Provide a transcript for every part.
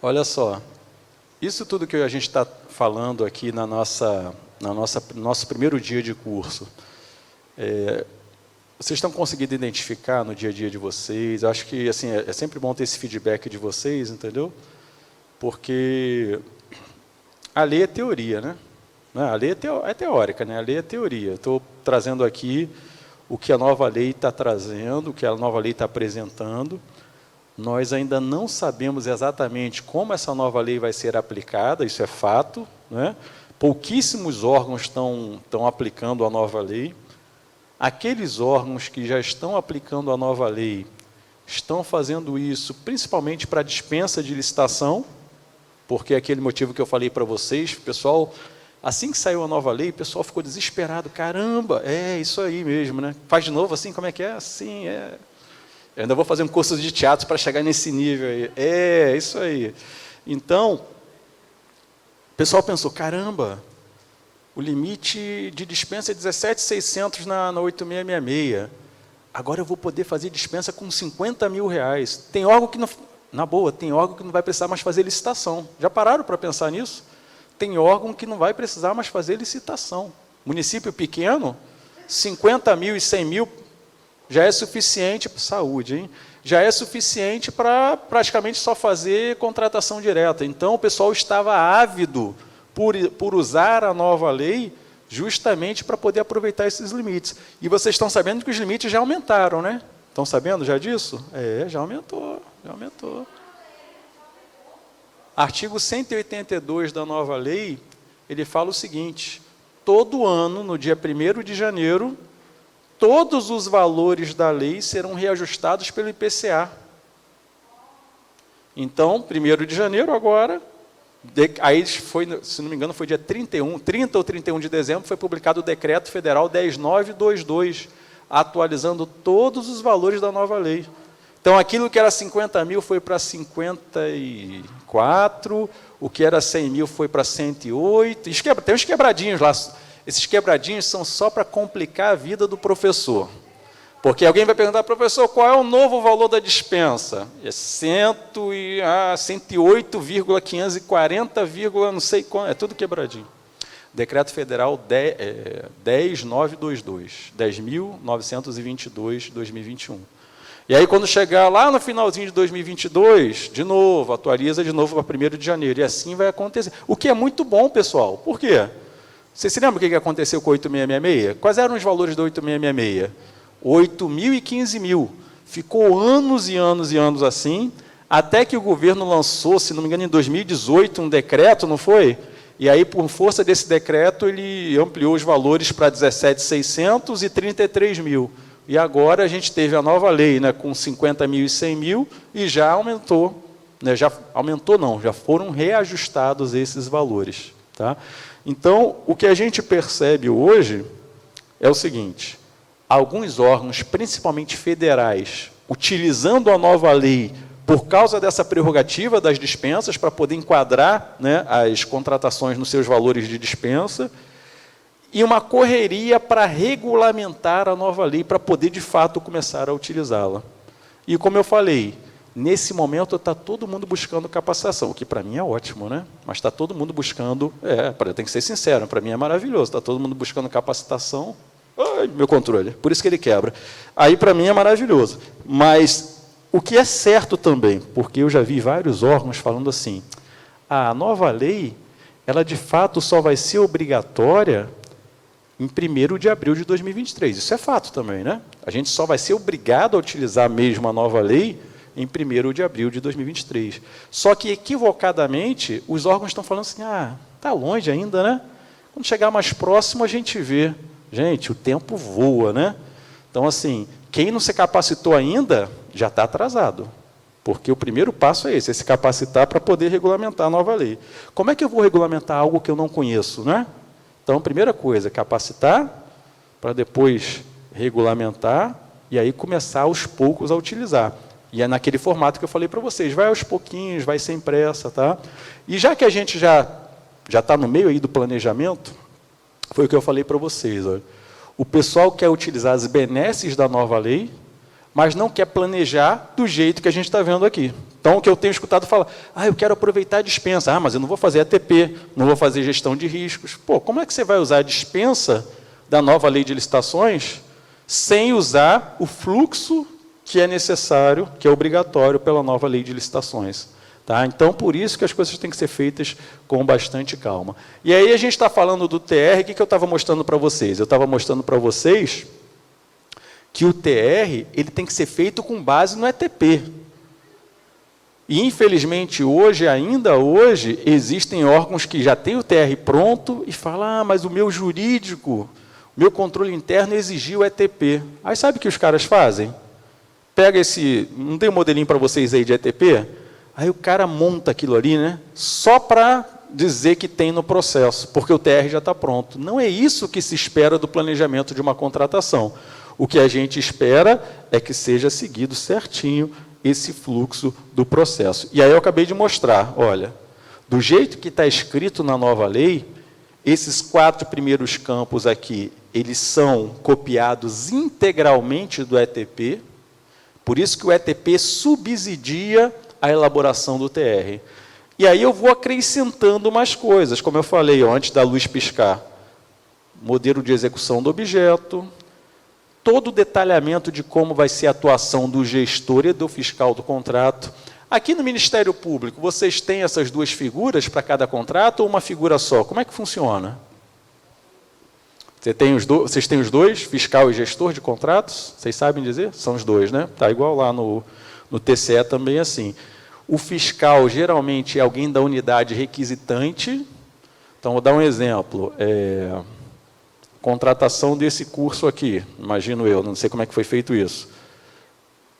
Olha só, isso tudo que a gente está falando aqui nosso primeiro dia de curso, vocês estão conseguindo identificar no dia a dia de vocês? Eu acho que assim, é sempre bom ter esse feedback de vocês, entendeu? Porque a lei é teoria, né? A lei é teórica, né? A lei é teoria. Estou trazendo aqui o que a nova lei está trazendo, o que a nova lei está apresentando. Nós ainda não sabemos exatamente como essa nova lei vai ser aplicada, isso é fato, né? Pouquíssimos órgãos estão aplicando a nova lei. Aqueles órgãos que já estão aplicando a nova lei estão fazendo isso principalmente para dispensa de licitação, porque é aquele motivo que eu falei para vocês, pessoal, assim que saiu a nova lei, o pessoal ficou desesperado, caramba, é isso aí mesmo, né? Faz de novo assim, como é que é? Assim, é. Eu ainda vou fazer um curso de teatro para chegar nesse nível aí. É, isso aí. Então, o pessoal pensou, caramba, o limite de dispensa é 17.600 na 8666. Agora eu vou poder fazer dispensa com 50 mil reais. Tem órgão que não... Na boa, tem órgão que não vai precisar mais fazer licitação. Já pararam para pensar nisso? Tem órgão que não vai precisar mais fazer licitação. Município pequeno, 50 mil e 100 mil já é suficiente para saúde, hein? Já é suficiente para praticamente só fazer contratação direta. Então, o pessoal estava ávido por usar a nova lei justamente para poder aproveitar esses limites. E vocês estão sabendo que os limites já aumentaram, né? Estão sabendo já disso? É, já aumentou, já aumentou. Artigo 182 da nova lei, ele fala o seguinte, todo ano, no dia 1º de janeiro, todos os valores da lei serão reajustados pelo IPCA. Então, 1º de janeiro agora, aí foi, se não me engano, foi dia 30 ou 31 de dezembro, foi publicado o Decreto Federal 10.922, atualizando todos os valores da nova lei. Então, aquilo que era 50 mil foi para 54, o que era 100 mil foi para 108. Tem uns quebradinhos lá. Esses quebradinhos são só para complicar a vida do professor. Porque alguém vai perguntar, professor, qual é o novo valor da dispensa? É 108,540, não sei quanto, é tudo quebradinho. Decreto Federal 10.922, 10.922, 2021. E aí, quando chegar lá no finalzinho de 2022, de novo, atualiza de novo para 1º de janeiro. E assim vai acontecer. O que é muito bom, pessoal. Por quê? Você se lembra o que aconteceu com a 8666? Quais eram os valores da 8666? 8 mil e 15 mil. Ficou anos e anos e anos assim, até que o governo lançou, se não me engano, em 2018, um decreto, não foi? E aí, por força desse decreto, ele ampliou os valores para 17.600 e 33 mil. E agora a gente teve a nova lei, né, com 50 mil e 100 mil, e já aumentou. Né, já aumentou não, já foram reajustados esses valores. Tá? Então, o que a gente percebe hoje é o seguinte, alguns órgãos, principalmente federais, utilizando a nova lei por causa dessa prerrogativa das dispensas, para poder enquadrar, né, as contratações nos seus valores de dispensa, e uma correria para regulamentar a nova lei, para poder, de fato, começar a utilizá-la. E, como eu falei, nesse momento está todo mundo buscando capacitação, o que para mim é ótimo, né? Mas está todo mundo buscando, tem que ser sincero, para mim é maravilhoso, está todo mundo buscando capacitação. Ai, meu controle, por isso que ele quebra. Aí, para mim, é maravilhoso. Mas o que é certo também, porque eu já vi vários órgãos falando assim, a nova lei, ela de fato só vai ser obrigatória em 1º de abril de 2023. Isso é fato também, né? A gente só vai ser obrigado a utilizar mesmo a nova lei em 1º de abril de 2023. Só que, equivocadamente, os órgãos estão falando assim, está longe ainda, né? Quando chegar mais próximo, a gente vê. Gente, o tempo voa, né? Então, assim, quem não se capacitou ainda, já está atrasado. Porque o primeiro passo é esse, é se capacitar para poder regulamentar a nova lei. Como é que eu vou regulamentar algo que eu não conheço, né? Então, primeira coisa, capacitar, para depois regulamentar, e aí começar aos poucos a utilizar. E é naquele formato que eu falei para vocês, vai aos pouquinhos, vai sem pressa, tá? E já que a gente já está no meio aí do planejamento, foi o que eu falei para vocês, olha, o pessoal quer utilizar as benesses da nova lei, mas não quer planejar do jeito que a gente está vendo aqui. Então, o que eu tenho escutado falar, eu quero aproveitar a dispensa. Mas eu não vou fazer ATP, não vou fazer gestão de riscos. Pô, como é que você vai usar a dispensa da nova lei de licitações sem usar o fluxo que é necessário, que é obrigatório pela nova lei de licitações? Tá? Então, por isso que as coisas têm que ser feitas com bastante calma. E aí a gente está falando do TR, o que eu estava mostrando para vocês? Eu estava mostrando para vocês que o TR ele tem que ser feito com base no ETP. E, infelizmente, ainda hoje, existem órgãos que já têm o TR pronto e falam, mas o meu jurídico, o meu controle interno exigiu o ETP. Aí sabe o que os caras fazem? Pega esse, não tem um modelinho para vocês aí de ETP? Aí o cara monta aquilo ali, né? Só para dizer que tem no processo, porque o TR já está pronto. Não é isso que se espera do planejamento de uma contratação. O que a gente espera é que seja seguido certinho esse fluxo do processo. E aí eu acabei de mostrar, olha, do jeito que está escrito na nova lei, esses 4 primeiros campos aqui, eles são copiados integralmente do ETP, por isso que o ETP subsidia a elaboração do TR. E aí eu vou acrescentando mais coisas, como eu falei antes da luz piscar. Modelo de execução do objeto, todo o detalhamento de como vai ser a atuação do gestor e do fiscal do contrato. Aqui no Ministério Público, vocês têm essas 2 figuras para cada contrato ou uma figura só? Como é que funciona? Vocês têm os 2, fiscal e gestor de contratos? Vocês sabem dizer? São os 2, né? Está igual lá no TCE também assim. O fiscal, geralmente, é alguém da unidade requisitante. Então, vou dar um exemplo. Contratação desse curso aqui, imagino eu, não sei como é que foi feito isso.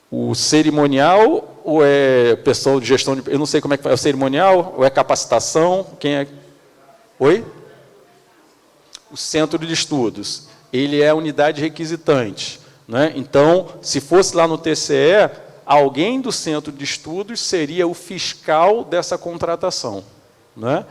O cerimonial ou é pessoal de gestão de... Eu não sei como é que é o cerimonial, ou é capacitação? Quem é? Oi? O centro de estudos. Ele é a unidade requisitante. Né? Então, se fosse lá no TCE, alguém do centro de estudos seria o fiscal dessa contratação. Né?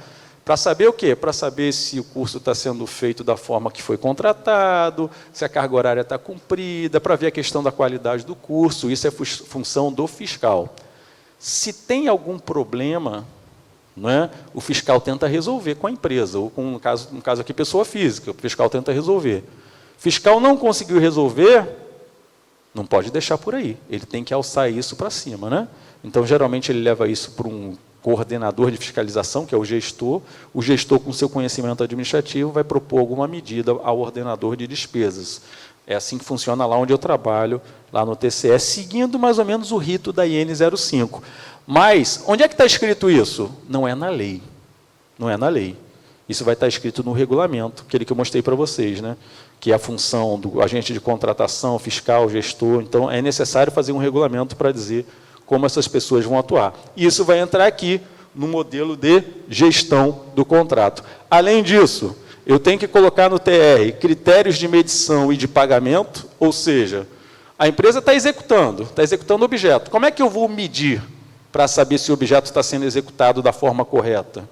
Para saber o quê? Para saber se o curso está sendo feito da forma que foi contratado, se a carga horária está cumprida, para ver a questão da qualidade do curso, isso é função do fiscal. Se tem algum problema, né, o fiscal tenta resolver com a empresa, ou com, no caso aqui, pessoa física, o fiscal tenta resolver. Fiscal não conseguiu resolver, não pode deixar por aí, ele tem que alçar isso para cima. Né? Então, geralmente, ele leva isso para um coordenador de fiscalização, que é o gestor com seu conhecimento administrativo vai propor alguma medida ao ordenador de despesas. É assim que funciona lá onde eu trabalho, lá no TCE, seguindo mais ou menos o rito da IN 05. Mas, onde é que está escrito isso? Não é na lei. Não é na lei. Isso vai estar escrito no regulamento, aquele que eu mostrei para vocês, né? Que é a função do agente de contratação, fiscal, gestor. Então, é necessário fazer um regulamento para dizer como essas pessoas vão atuar. Isso vai entrar aqui no modelo de gestão do contrato. Além disso, eu tenho que colocar no TR critérios de medição e de pagamento, ou seja, a empresa está executando o objeto. Como é que eu vou medir para saber se o objeto está sendo executado da forma correta?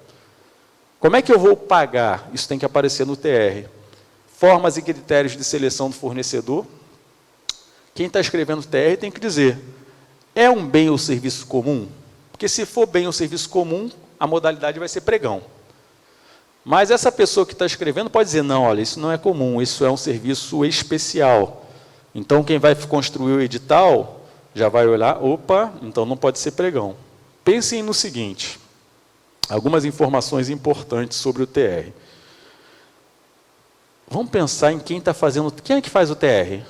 Como é que eu vou pagar? Isso tem que aparecer no TR. Formas e critérios de seleção do fornecedor. Quem está escrevendo o TR tem que dizer, é um bem ou serviço comum? Porque se for bem ou serviço comum, a modalidade vai ser pregão. Mas essa pessoa que está escrevendo pode dizer, não, olha, isso não é comum, isso é um serviço especial. Então, quem vai construir o edital já vai olhar, opa, então não pode ser pregão. Pensem no seguinte, algumas informações importantes sobre o TR. Vamos pensar em quem está fazendo... Quem é que faz o TR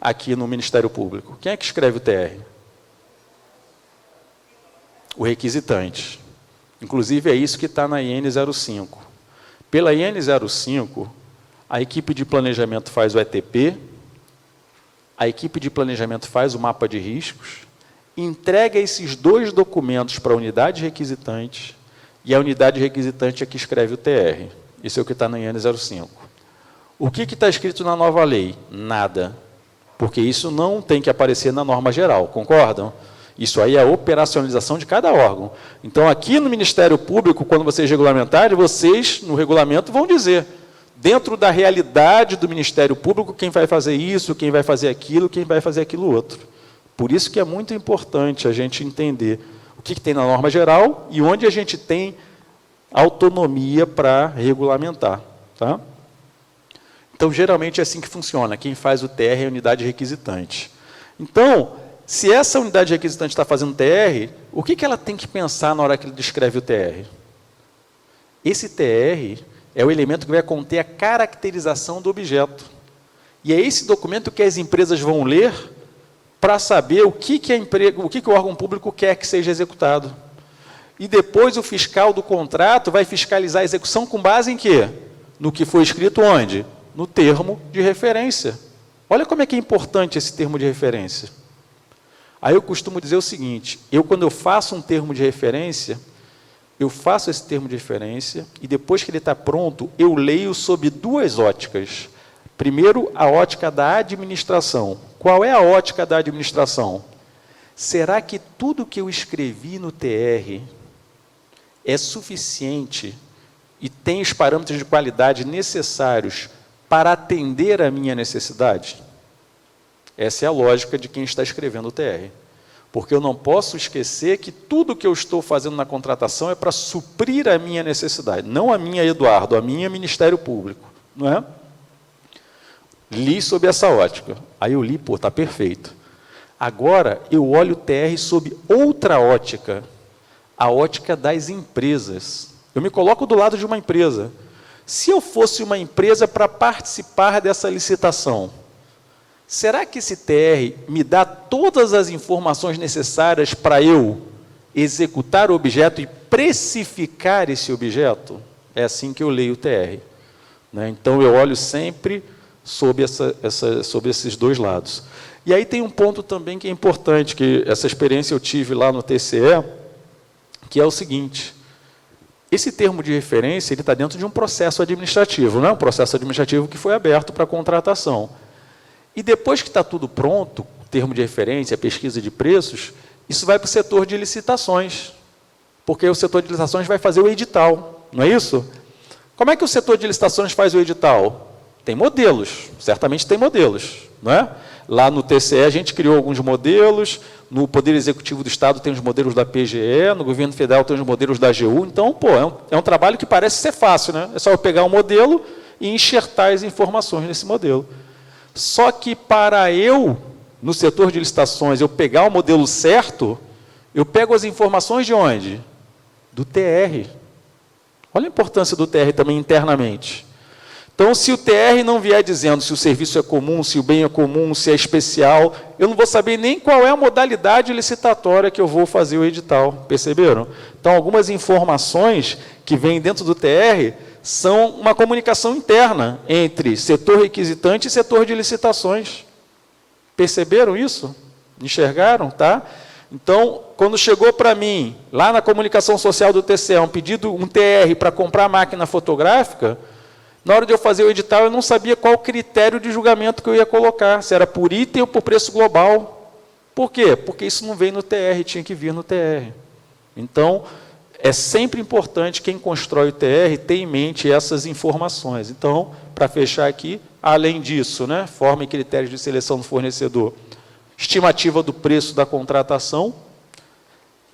aqui no Ministério Público? Quem é que escreve o TR? O requisitante. Inclusive, é isso que está na IN 05. Pela IN 05, a equipe de planejamento faz o ETP, a equipe de planejamento faz o mapa de riscos, entrega esses 2 documentos para a unidade requisitante, e a unidade requisitante é que escreve o TR. Isso é o que está na IN 05. O que está escrito na nova lei? Nada. Porque isso não tem que aparecer na norma geral, concordam? Isso aí é a operacionalização de cada órgão. Então, aqui no Ministério Público, quando vocês regulamentarem, vocês, no regulamento, vão dizer, dentro da realidade do Ministério Público, quem vai fazer isso, quem vai fazer aquilo outro. Por isso que é muito importante a gente entender O que tem na norma geral e onde a gente tem autonomia para regulamentar. Tá? Então, geralmente é assim que funciona. Quem faz o TR é a unidade requisitante. Então, se essa unidade requisitante está fazendo TR, o que ela tem que pensar na hora que ele descreve o TR? Esse TR é o elemento que vai conter a caracterização do objeto. E é esse documento que as empresas vão ler para saber o que o órgão público quer que seja executado. E depois o fiscal do contrato vai fiscalizar a execução com base em quê? No que foi escrito onde? No termo de referência. Olha como é que é importante esse termo de referência. Aí eu costumo dizer o seguinte, quando eu faço um termo de referência, eu faço esse termo de referência e depois que ele está pronto, eu leio sob duas óticas. Primeiro, a ótica da administração. Qual é a ótica da administração? Será que tudo que eu escrevi no TR é suficiente e tem os parâmetros de qualidade necessários para atender a minha necessidade? Essa é a lógica de quem está escrevendo o TR. Porque eu não posso esquecer que tudo que eu estou fazendo na contratação é para suprir a minha necessidade. Não a minha, Eduardo, a minha Ministério Público. Não é? Li sob essa ótica. Aí eu li, pô, está perfeito. Agora, eu olho o TR sob outra ótica, a ótica das empresas. Eu me coloco do lado de uma empresa. Se eu fosse uma empresa para participar dessa licitação, será que esse TR me dá todas as informações necessárias para eu executar o objeto e precificar esse objeto? É assim que eu leio o TR. Né? Então, eu olho sempre sob esses dois lados. E aí tem um ponto também que é importante, que essa experiência eu tive lá no TCE, que é o seguinte, esse termo de referência ele está dentro de um processo administrativo, não é um processo administrativo que foi aberto para contratação. E depois que está tudo pronto, o termo de referência, a pesquisa de preços, isso vai para o setor de licitações, porque o setor de licitações vai fazer o edital, não é isso? Como é que o setor de licitações faz o edital? Tem modelos, certamente tem modelos, não é? Lá no TCE a gente criou alguns modelos, no Poder Executivo do Estado tem os modelos da PGE, no Governo Federal tem os modelos da AGU, então, pô, é um trabalho que parece ser fácil, né? É só eu pegar um modelo e enxertar as informações nesse modelo. Só que para eu, no setor de licitações, eu pegar o modelo certo, eu pego as informações de onde? Do TR. Olha a importância do TR também internamente. Então, se o TR não vier dizendo se o serviço é comum, se o bem é comum, se é especial, eu não vou saber nem qual é a modalidade licitatória que eu vou fazer o edital. Perceberam? Então, algumas informações que vêm dentro do TR são uma comunicação interna entre setor requisitante e setor de licitações. Perceberam isso? Enxergaram? Tá? Então, quando chegou para mim, lá na comunicação social do TCE, um pedido, um TR para comprar máquina fotográfica, na hora de eu fazer o edital, eu não sabia qual critério de julgamento que eu ia colocar, se era por item ou por preço global. Por quê? Porque isso não veio no TR, tinha que vir no TR. Então, é sempre importante quem constrói o TR ter em mente essas informações. Então, para fechar aqui, além disso, né, forma e critérios de seleção do fornecedor, estimativa do preço da contratação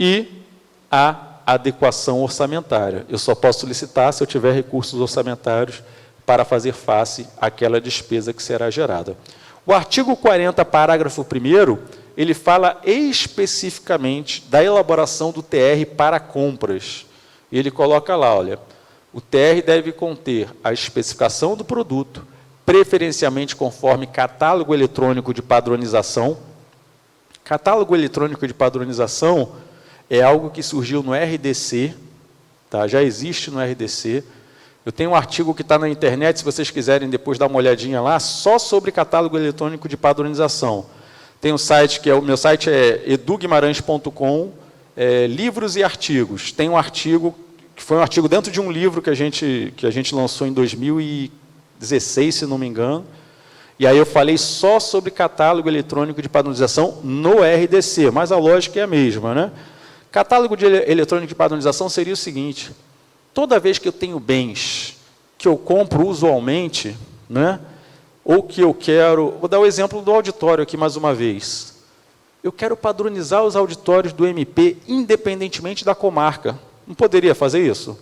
e a adequação orçamentária. Eu só posso licitar se eu tiver recursos orçamentários para fazer face àquela despesa que será gerada. O artigo 40, parágrafo 1º, ele fala especificamente da elaboração do TR para compras. Ele coloca lá, olha, o TR deve conter a especificação do produto, preferencialmente conforme catálogo eletrônico de padronização. Catálogo eletrônico de padronização é algo que surgiu no RDC, tá? Já existe no RDC. Eu tenho um artigo que está na internet, se vocês quiserem depois dar uma olhadinha lá, só sobre catálogo eletrônico de padronização. Tem um site, o meu site é eduguimarães.com, livros e artigos. Tem um artigo, que foi um artigo dentro de um livro que a gente lançou em 2016, se não me engano, e aí eu falei só sobre catálogo eletrônico de padronização no RDC, mas a lógica é a mesma, né? Catálogo eletrônico de padronização seria o seguinte, toda vez que eu tenho bens que eu compro usualmente, né, ou que eu quero... Vou dar o exemplo do auditório aqui mais uma vez. eu quero padronizar os auditórios do MP independentemente da comarca. Não poderia fazer isso?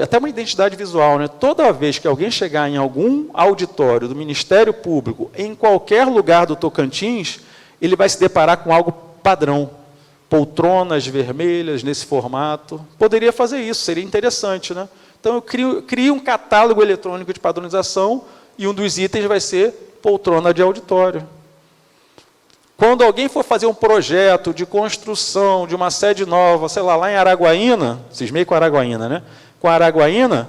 Até uma identidade visual, né? Toda vez que alguém chegar em algum auditório do Ministério Público, em qualquer lugar do Tocantins, ele vai se deparar com algo padrão. Poltronas vermelhas nesse formato. Poderia fazer isso, seria interessante, né? Então, eu crio um catálogo eletrônico de padronização e um dos itens vai ser poltrona de auditório. Quando alguém for fazer um projeto de construção de uma sede nova, sei lá em Araguaína, cismei com Araguaína, né? Com Araguaína,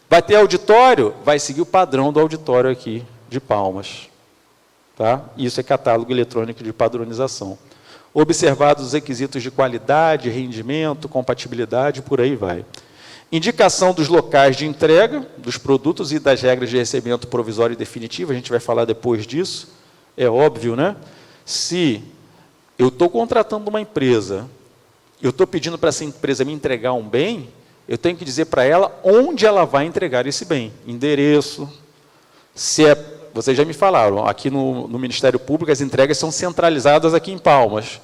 vai ter auditório, vai seguir o padrão do auditório aqui de Palmas. Tá? Isso é catálogo eletrônico de padronização. Observados os requisitos de qualidade, rendimento, compatibilidade, por aí vai. Indicação dos locais de entrega dos produtos e das regras de recebimento provisório e definitivo, a gente vai falar depois disso, é óbvio, né? Se eu estou contratando uma empresa, eu estou pedindo para essa empresa me entregar um bem, eu tenho que dizer para ela onde ela vai entregar esse bem. Endereço. Vocês já me falaram, aqui no Ministério Público as entregas são centralizadas aqui em Palmas.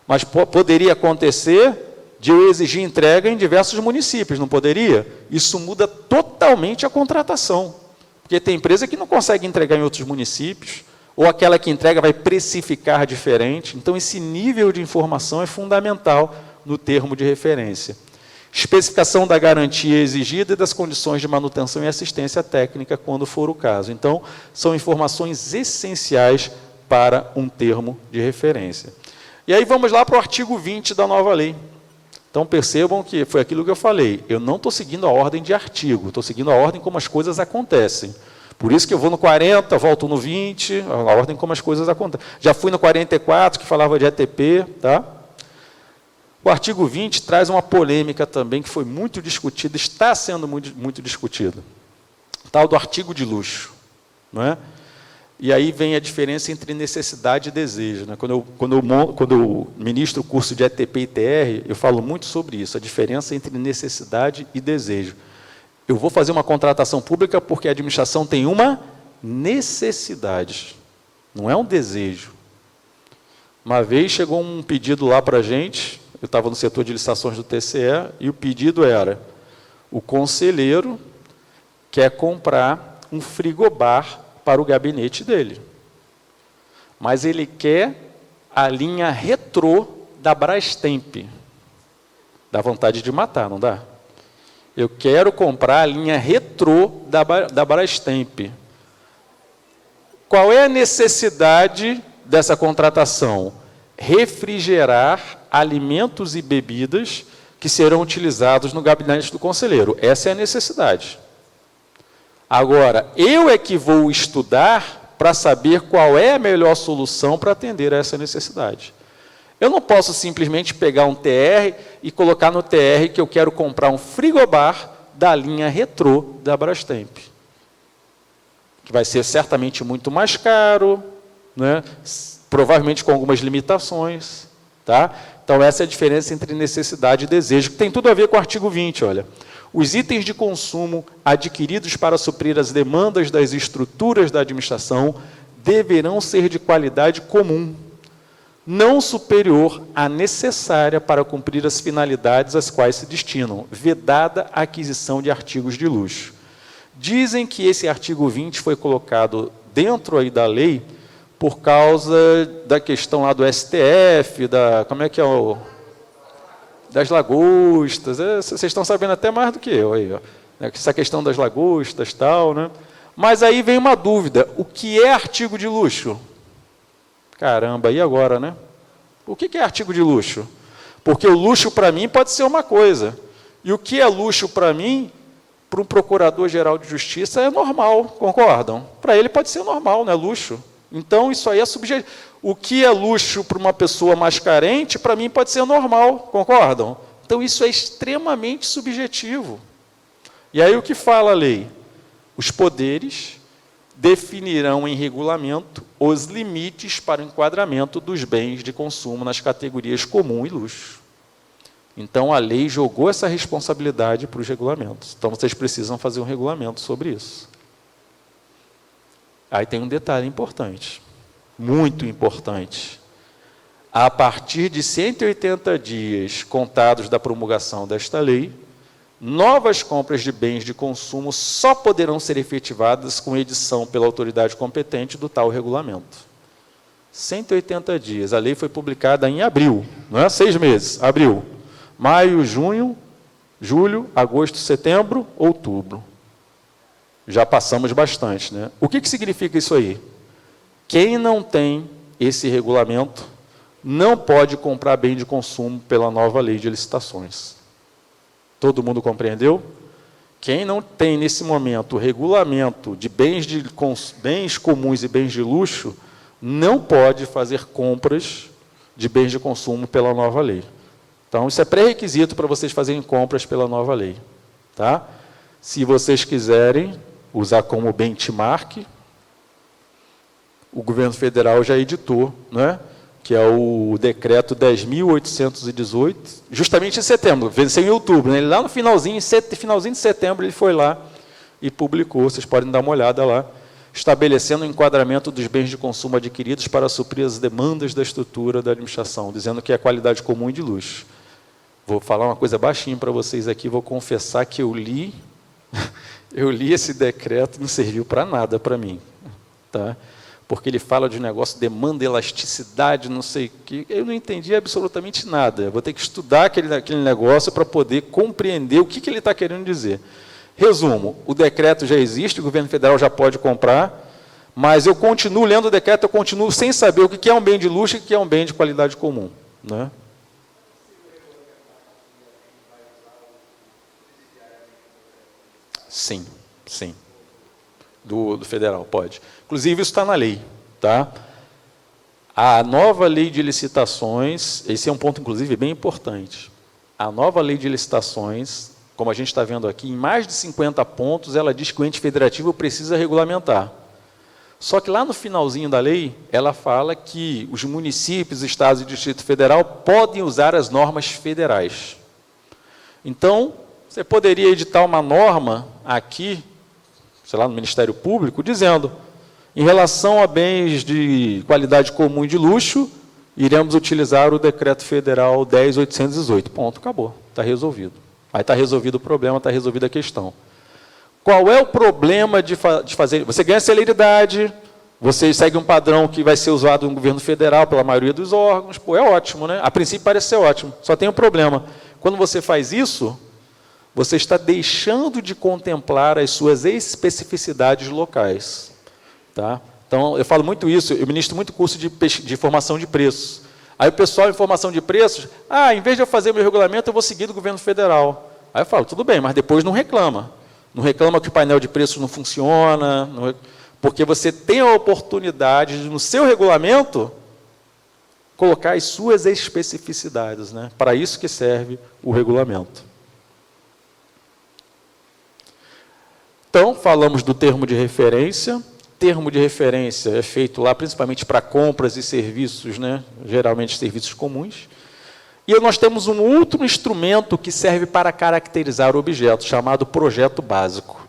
Mas poderia acontecer de eu exigir entrega em diversos municípios, não poderia? Isso muda totalmente a contratação. Porque tem empresa que não consegue entregar em outros municípios, ou aquela que entrega vai precificar diferente. Então, esse nível de informação é fundamental no termo de referência. Especificação da garantia exigida e das condições de manutenção e assistência técnica, quando for o caso. Então, são informações essenciais para um termo de referência. E aí, vamos lá para o artigo 20 da nova lei. Então, percebam que foi aquilo que eu falei. Eu não estou seguindo a ordem de artigo, estou seguindo a ordem como as coisas acontecem. Por isso que eu vou no 40, volto no 20, a ordem como as coisas acontecem. Já fui no 44, que falava de ETP. Tá? O artigo 20 traz uma polêmica também, que foi muito discutida, está sendo muito discutida. Tal do artigo de luxo. Não é? E aí vem a diferença entre necessidade e desejo. Né? Quando eu ministro o curso de ETP e TR, eu falo muito sobre isso, a diferença entre necessidade e desejo. Eu vou fazer uma contratação pública porque a administração tem uma necessidade, não é um desejo. Uma vez chegou um pedido lá para a gente, eu estava no setor de licitações do TCE, e o pedido era, o conselheiro quer comprar um frigobar para o gabinete dele, mas ele quer a linha retrô da Brastemp. Dá vontade de matar, não dá? Eu quero comprar a linha retrô da Brastemp. Qual é a necessidade dessa contratação? Refrigerar alimentos e bebidas que serão utilizados no gabinete do conselheiro. Essa é a necessidade. Agora, eu é que vou estudar para saber qual é a melhor solução para atender a essa necessidade. Eu não posso simplesmente pegar um TR e colocar no TR que eu quero comprar um frigobar da linha retrô da Brastemp, que vai ser certamente muito mais caro, né? Provavelmente com algumas limitações. Tá? Então, essa é a diferença entre necessidade e desejo, que tem tudo a ver com o artigo 20. Olha. Os itens de consumo adquiridos para suprir as demandas das estruturas da administração deverão ser de qualidade comum, não superior à necessária para cumprir as finalidades às quais se destinam, vedada a aquisição de artigos de luxo. Dizem que esse artigo 20 foi colocado dentro aí da lei por causa da questão lá do STF, como é que é das lagostas. Vocês estão sabendo até mais do que eu aí, ó. Essa questão das lagostas, tal, né? Mas aí vem uma dúvida: o que é artigo de luxo? Caramba, e agora, né? O que é artigo de luxo? Porque o luxo, para mim, pode ser uma coisa. E o que é luxo, para mim, para um procurador-geral de justiça, é normal, concordam? Para ele pode ser normal, não é luxo. Então, isso aí é subjetivo. O que é luxo para uma pessoa mais carente, para mim, pode ser normal, concordam? Então, isso é extremamente subjetivo. E aí, o que fala a lei? Os poderes definirão em regulamento os limites para o enquadramento dos bens de consumo nas categorias comum e luxo. Então, a lei jogou essa responsabilidade para os regulamentos. Então, vocês precisam fazer um regulamento sobre isso. Aí tem um detalhe importante, muito importante. a partir de 180 dias contados da promulgação desta lei, novas compras de bens de consumo só poderão ser efetivadas com edição pela autoridade competente do tal regulamento. 180 dias. A lei foi publicada em abril, não é? 6 meses. Abril, maio, junho, julho, agosto, setembro, outubro. Já passamos bastante, né? O que significa isso aí? Quem não tem esse regulamento não pode comprar bem de consumo pela nova lei de licitações. Todo mundo compreendeu? Quem não tem, nesse momento, o regulamento de bens comuns e bens de luxo, não pode fazer compras de bens de consumo pela nova lei. Então, isso é pré-requisito para vocês fazerem compras pela nova lei. Tá? Se vocês quiserem usar como benchmark, o governo federal já editou, né? Que é o decreto 10.818, justamente em setembro, venceu em outubro, né? Lá no finalzinho de setembro, ele foi lá e publicou, vocês podem dar uma olhada lá, estabelecendo o enquadramento dos bens de consumo adquiridos para suprir as demandas da estrutura da administração, dizendo que é qualidade comum e de luxo. Vou falar uma coisa baixinho para vocês aqui, vou confessar que eu li esse decreto e não serviu para nada para mim. Tá? Porque ele fala de um negócio, demanda elasticidade, não sei o quê. Eu não entendi absolutamente nada. Eu vou ter que estudar aquele negócio para poder compreender o que ele está querendo dizer. Resumo, o decreto já existe, o governo federal já pode comprar, mas eu continuo lendo o decreto, eu continuo sem saber o que é um bem de luxo e o que é um bem de qualidade comum. Né? Sim, sim. Do federal, pode. Inclusive, isso está na lei. Tá? A nova lei de licitações, esse é um ponto, inclusive, bem importante. A nova lei de licitações, como a gente está vendo aqui, em mais de 50 pontos, ela diz que o ente federativo precisa regulamentar. Só que lá no finalzinho da lei, ela fala que os municípios, estados e Distrito Federal podem usar as normas federais. Então, você poderia editar uma norma aqui, sei lá, no Ministério Público, dizendo, em relação a bens de qualidade comum e de luxo, iremos utilizar o Decreto Federal 10.818. Ponto, acabou, está resolvido. Aí está resolvido o problema, está resolvida a questão. Qual é o problema de fazer? Você ganha celeridade, você segue um padrão que vai ser usado no governo federal pela maioria dos órgãos, pô, é ótimo, né? A princípio parece ser ótimo, só tem um problema. Quando você faz isso, você está deixando de contemplar as suas especificidades locais. Tá? Então, eu falo muito isso, eu ministro muito curso de formação de preços. Aí o pessoal, em formação de preços, em vez de eu fazer meu regulamento, eu vou seguir do governo federal. Aí eu falo, tudo bem, mas depois não reclama. Não reclama que o painel de preços não funciona, porque você tem a oportunidade de, no seu regulamento, colocar as suas especificidades. Né? Para isso que serve o regulamento. Então, falamos do termo de referência. Termo de referência é feito lá principalmente para compras e serviços, né? Geralmente serviços comuns. E nós temos um outro instrumento que serve para caracterizar o objeto, chamado projeto básico.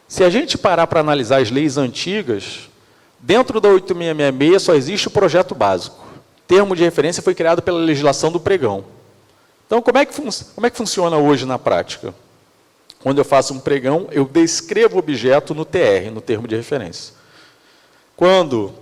Se a gente parar para analisar as leis antigas, dentro da 8666 só existe o projeto básico. Termo de referência foi criado pela legislação do pregão. Então, como é que funciona hoje na prática? Quando eu faço um pregão, eu descrevo o objeto no TR, no termo de referência. Quando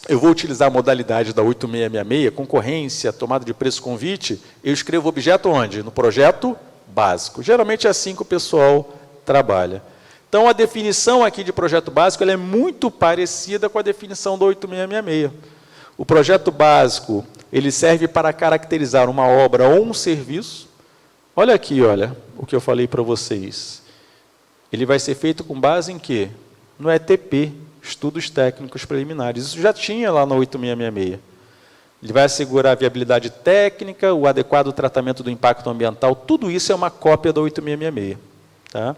eu vou utilizar a modalidade da 8666, concorrência, tomada de preço, convite, eu escrevo o objeto onde? No projeto básico. Geralmente é assim que o pessoal trabalha. Então, a definição aqui de projeto básico ela é muito parecida com a definição da 8666. O projeto básico ele serve para caracterizar uma obra ou um serviço. Olha aqui, olha, o que eu falei para vocês. Ele vai ser feito com base em quê? No ETP, Estudos Técnicos Preliminares. Isso já tinha lá na 8666. Ele vai assegurar a viabilidade técnica, o adequado tratamento do impacto ambiental, tudo isso é uma cópia da 8666. Tá?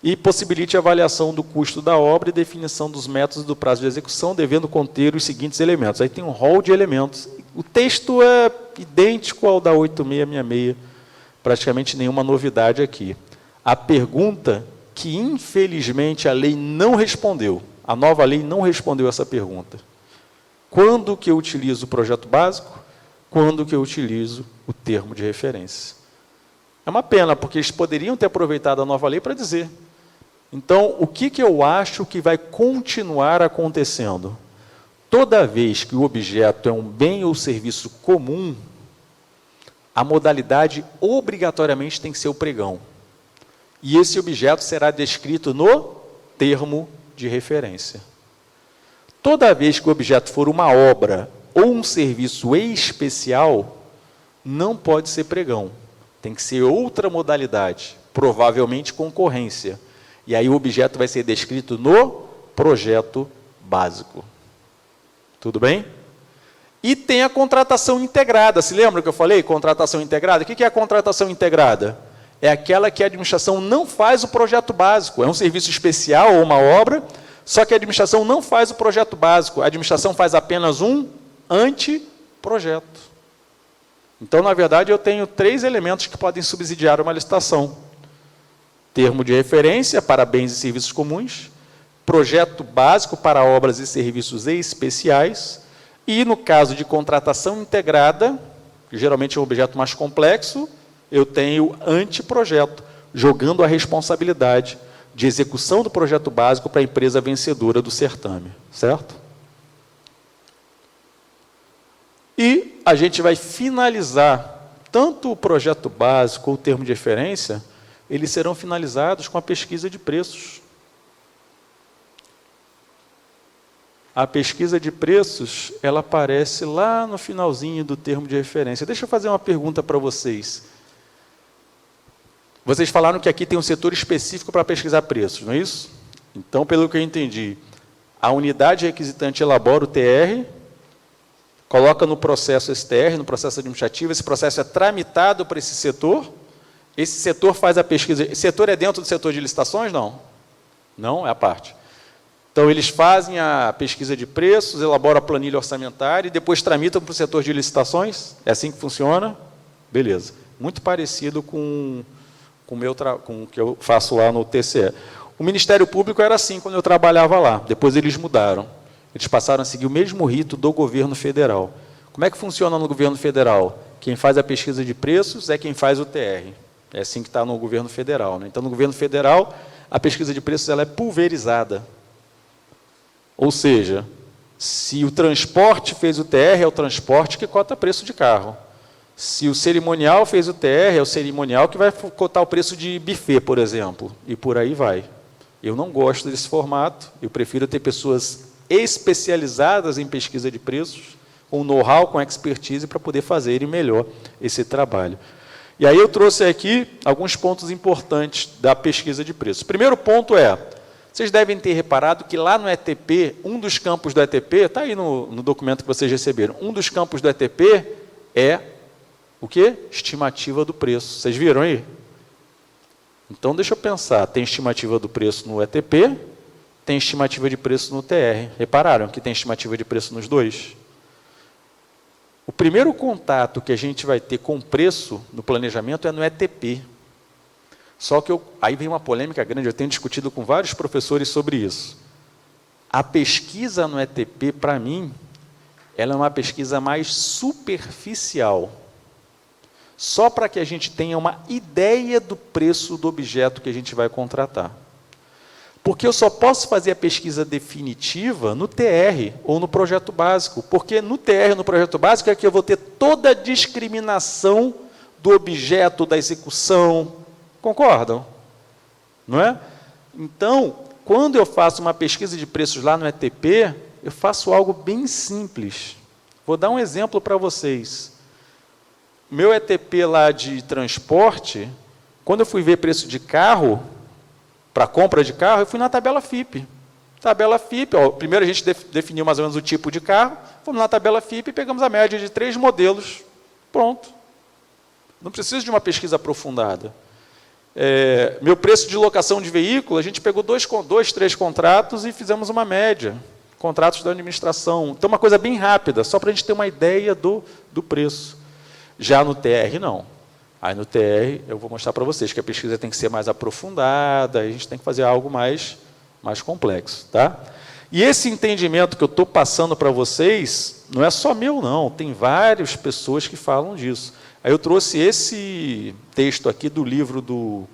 E possibilite a avaliação do custo da obra e definição dos métodos do prazo de execução, devendo conter os seguintes elementos. Aí tem um rol de elementos. O texto é idêntico ao da 8666. Praticamente nenhuma novidade aqui. A pergunta que, infelizmente, a lei não respondeu, a nova lei não respondeu essa pergunta. Quando que eu utilizo o projeto básico? Quando que eu utilizo o termo de referência? É uma pena, porque eles poderiam ter aproveitado a nova lei para dizer. Então, o que eu acho que vai continuar acontecendo? Toda vez que o objeto é um bem ou serviço comum, a modalidade obrigatoriamente tem que ser o pregão. E esse objeto será descrito no termo de referência. Toda vez que o objeto for uma obra ou um serviço especial, não pode ser pregão. Tem que ser outra modalidade, provavelmente concorrência. E aí o objeto vai ser descrito no projeto básico. Tudo bem? E tem a contratação integrada. Se lembra que eu falei? Contratação integrada? O que é a contratação integrada? É aquela que a administração não faz o projeto básico. É um serviço especial ou uma obra, só que a administração não faz o projeto básico. A administração faz apenas um anteprojeto. Então, na verdade, eu tenho 3 elementos que podem subsidiar uma licitação. Termo de referência para bens e serviços comuns, projeto básico para obras e serviços especiais, e, no caso de contratação integrada, que geralmente é um objeto mais complexo, eu tenho anteprojeto, jogando a responsabilidade de execução do projeto básico para a empresa vencedora do certame. Certo? E a gente vai finalizar, tanto o projeto básico ou o termo de referência, eles serão finalizados com a pesquisa de preços. A pesquisa de preços, ela aparece lá no finalzinho do termo de referência. Deixa eu fazer uma pergunta para vocês. Vocês falaram que aqui tem um setor específico para pesquisar preços, não é isso? Então, pelo que eu entendi, a unidade requisitante elabora o TR, coloca no processo STR, no processo administrativo, esse processo é tramitado para esse setor faz a pesquisa. Esse setor é dentro do setor de licitações? Não. Não, é a parte. Então, eles fazem a pesquisa de preços, elaboram a planilha orçamentária e depois tramitam para o setor de licitações? É assim que funciona? Beleza. Muito parecido com o que eu faço lá no TCE. O Ministério Público era assim quando eu trabalhava lá. Depois eles mudaram. Eles passaram a seguir o mesmo rito do governo federal. Como é que funciona no governo federal? Quem faz a pesquisa de preços é quem faz o TR. É assim que está no governo federal. Né? Então, no governo federal, a pesquisa de preços ela é pulverizada. Ou seja, se o transporte fez o TR, é o transporte que cota preço de carro. Se o cerimonial fez o TR, é o cerimonial que vai cotar o preço de buffet, por exemplo. E por aí vai. Eu não gosto desse formato. Eu prefiro ter pessoas especializadas em pesquisa de preços, com know-how, com expertise, para poder fazerem melhor esse trabalho. E aí eu trouxe aqui alguns pontos importantes da pesquisa de preços. O primeiro ponto é, vocês devem ter reparado que lá no ETP, um dos campos do ETP, está aí no documento que vocês receberam, um dos campos do ETP é o quê? Estimativa do preço. Vocês viram aí? Então, deixa eu pensar, tem estimativa do preço no ETP, tem estimativa de preço no TR. Repararam que tem estimativa de preço nos dois? O primeiro contato que a gente vai ter com o preço no planejamento é no ETP. Só que aí vem uma polêmica grande, eu tenho discutido com vários professores sobre isso. A pesquisa no ETP, para mim, ela é uma pesquisa mais superficial. Só para que a gente tenha uma ideia do preço do objeto que a gente vai contratar. Porque eu só posso fazer a pesquisa definitiva no TR ou no projeto básico. Porque no TR, no projeto básico, é que eu vou ter toda a discriminação do objeto, da execução. Concordam? Não é? Então, quando eu faço uma pesquisa de preços lá no ETP, eu faço algo bem simples. Vou dar um exemplo para vocês. Meu ETP lá de transporte, quando eu fui ver preço de carro, para compra de carro, eu fui na tabela FIPE. Tabela FIPE, ó, primeiro a gente definiu mais ou menos o tipo de carro, fomos na tabela FIPE e pegamos a média de 3 modelos. Pronto. Não preciso de uma pesquisa aprofundada. Meu preço de locação de veículo, a gente pegou 2, 3 contratos e fizemos uma média. Contratos da administração. Então, uma coisa bem rápida, só para a gente ter uma ideia do preço. Já no TR, não. Aí no TR, eu vou mostrar para vocês que a pesquisa tem que ser mais aprofundada, a gente tem que fazer algo mais complexo. Tá? E esse entendimento que eu estou passando para vocês, não é só meu, não. Tem várias pessoas que falam disso. Aí eu trouxe esse texto aqui do livro